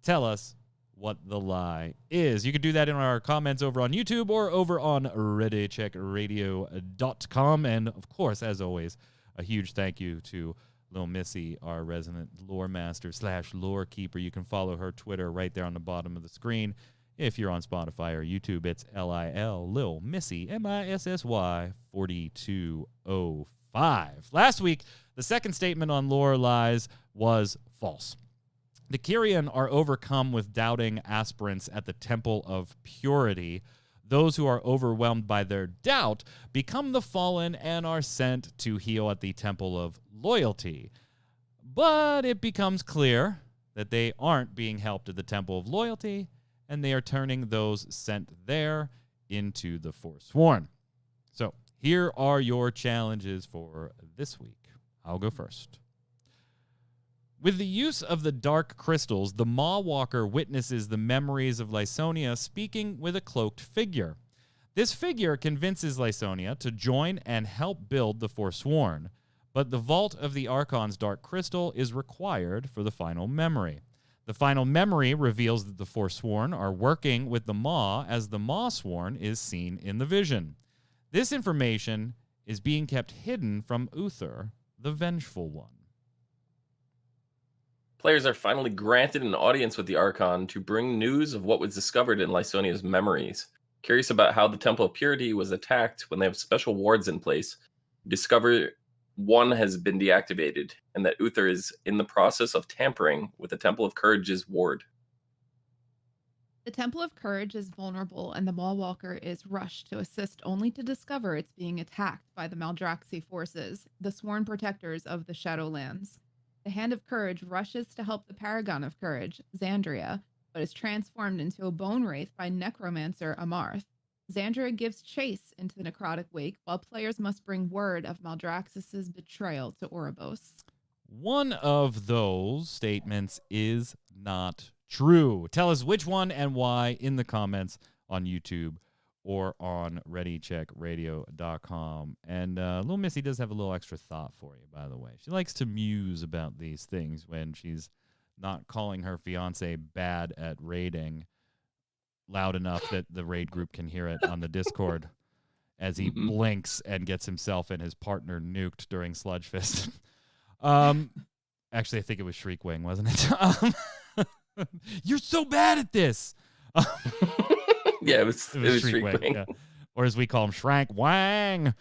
tell us what the lie is. You can do that in our comments over on YouTube or over on ReadyCheckRadio.com. And, of course, as always, a huge thank you to Lil Missy, our resident lore master / lore keeper. You can follow her Twitter right there on the bottom of the screen. If you're on Spotify or YouTube, it's Lil Missy, MISSY 4205. Last week, the second statement on Lore Lies was false. The Kyrian are overcome with doubting aspirants at the Temple of Purity. Those who are overwhelmed by their doubt become the fallen and are sent to heal at the Temple of Loyalty. But it becomes clear that they aren't being helped at the Temple of Loyalty, and they are turning those sent there into the Forsworn. So here are your challenges for this week. I'll go first. With the use of the dark crystals, the Maw Walker witnesses the memories of Lysonia speaking with a cloaked figure. This figure convinces Lysonia to join and help build the Forsworn, but the Vault of the Archon's dark crystal is required for the final memory. The final memory reveals that the Forsworn are working with the Maw as the Mawsworn is seen in the vision. This information is being kept hidden from Uther, the Vengeful One. Players are finally granted an audience with the Archon to bring news of what was discovered in Lysonia's memories. Curious about how the Temple of Purity was attacked when they have special wards in place. Discover one has been deactivated, and that Uther is in the process of tampering with the Temple of Courage's ward. The Temple of Courage is vulnerable, and the Mawwalker is rushed to assist only to discover it's being attacked by the Maldraxi forces, the sworn protectors of the Shadowlands. The Hand of Courage rushes to help the Paragon of Courage, Xandria, but is transformed into a bone wraith by necromancer Amarth. Xandria gives chase into the necrotic wake, while players must bring word of Maldraxxus's betrayal to Oribos. One of those statements is not true. Tell us which one and why in the comments on YouTube or on ReadyCheckRadio.com. And little Missy does have a little extra thought for you, by the way. She likes to muse about these things when she's not calling her fiance bad at raiding loud enough that the raid group can hear it on the Discord as he blinks and gets himself and his partner nuked during Sludge Fist. Actually, I think it was Shriekwing, wasn't it? You're so bad at this. Yeah, it was Shriekwing. Yeah. Or as we call him, Shrank Wang.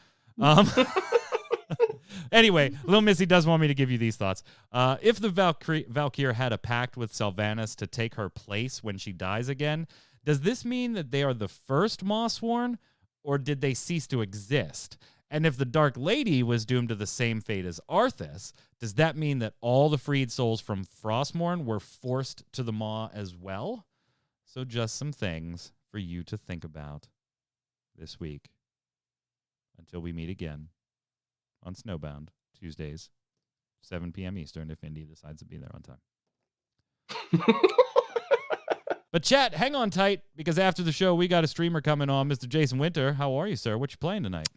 Anyway, little Missy does want me to give you these thoughts. If the Valkyr had a pact with Sylvanas to take her place when she dies again, does this mean that they are the first Mawsworn, or did they cease to exist? And if the Dark Lady was doomed to the same fate as Arthas, does that mean that all the freed souls from Frostmourne were forced to the Maw as well? So just some things for you to think about this week. Until we meet again on Snowbound, Tuesdays, 7 p.m. Eastern, if Indy decides to be there on time. But chat, hang on tight, because after the show, we got a streamer coming on, Mr. Jason Winter. How are you, sir? What you playing tonight?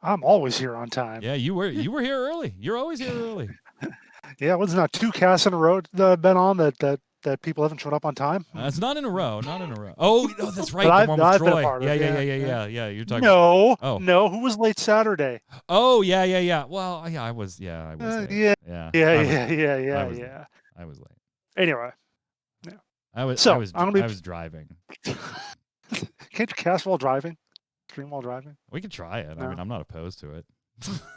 I'm always here on time. Yeah, you were here early. You're always here early. Yeah, what's not 2 casts in a row that I've been on that people haven't shown up on time? It's not in a row. Not in a row. Oh, no, that's right. But The one I've with been a Troy. part of it, Yeah. You're talking. No, Oh. no. Who was late Saturday? Oh, yeah. Well, yeah, I was. Yeah, I was. Late. Yeah. I was late. Anyway, I was driving. Can't you cast while driving? Stream while driving? We could try it. No. I mean, I'm not opposed to it.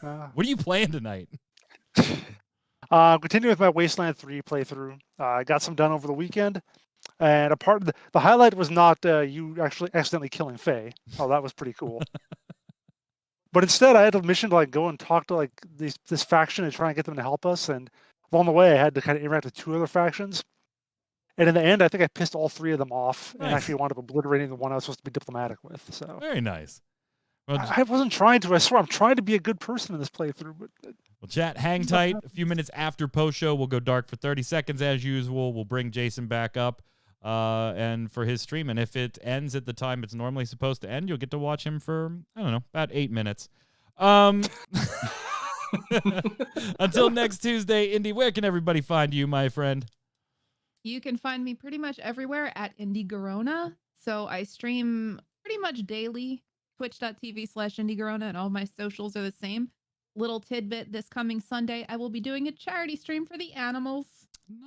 What are you playing tonight? Continuing with my Wasteland 3 playthrough. I got some done over the weekend, and the highlight was not you actually accidentally killing Faye. Oh, that was pretty cool. But instead, I had a mission to go and talk to this faction and try and get them to help us. And along the way, I had to kind of interact with 2 other factions. And in the end, I think I pissed all 3 of them off and actually wound up obliterating the one I was supposed to be diplomatic with. So very nice. Well, I wasn't trying to. I swear, I'm trying to be a good person in this playthrough. But well, chat, hang tight. A few minutes after post show, we'll go dark for 30 seconds as usual. We'll bring Jason back up and for his stream. And if it ends at the time it's normally supposed to end, you'll get to watch him for, I don't know, about 8 minutes. Until next Tuesday, Indy, where can everybody find you, my friend? You can find me pretty much everywhere at Indy Garona. So I stream pretty much daily, twitch.tv/Indy Garona, and all my socials are the same. Little tidbit, this coming Sunday, I will be doing a charity stream for the animals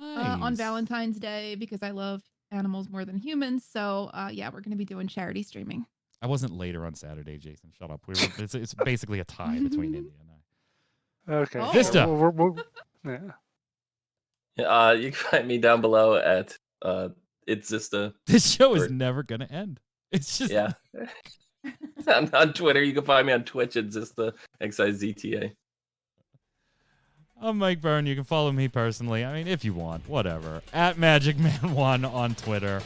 on Valentine's Day because I love animals more than humans. So yeah, we're going to be doing charity streaming. I wasn't later on Saturday, Jason. Shut up. It's basically a tie between Indy and I. Okay. Oh. Vista. Yeah. You can find me down below at It's Zista. This show is never going to end. It's just... Yeah. on Twitter, you can find me on Twitch at Zista, XIZTA. I'm Mike Byrne. You can follow me personally. I mean, if you want, whatever. At MagicMan1 on Twitter.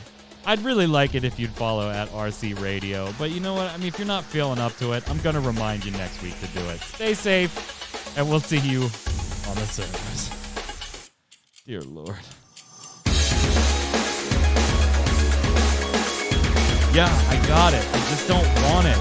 I'd really like it if you'd follow at RC Radio. But you know what? I mean, if you're not feeling up to it, I'm going to remind you next week to do it. Stay safe, and we'll see you on the servers. Dear Lord. Yeah, I got it. I just don't want it.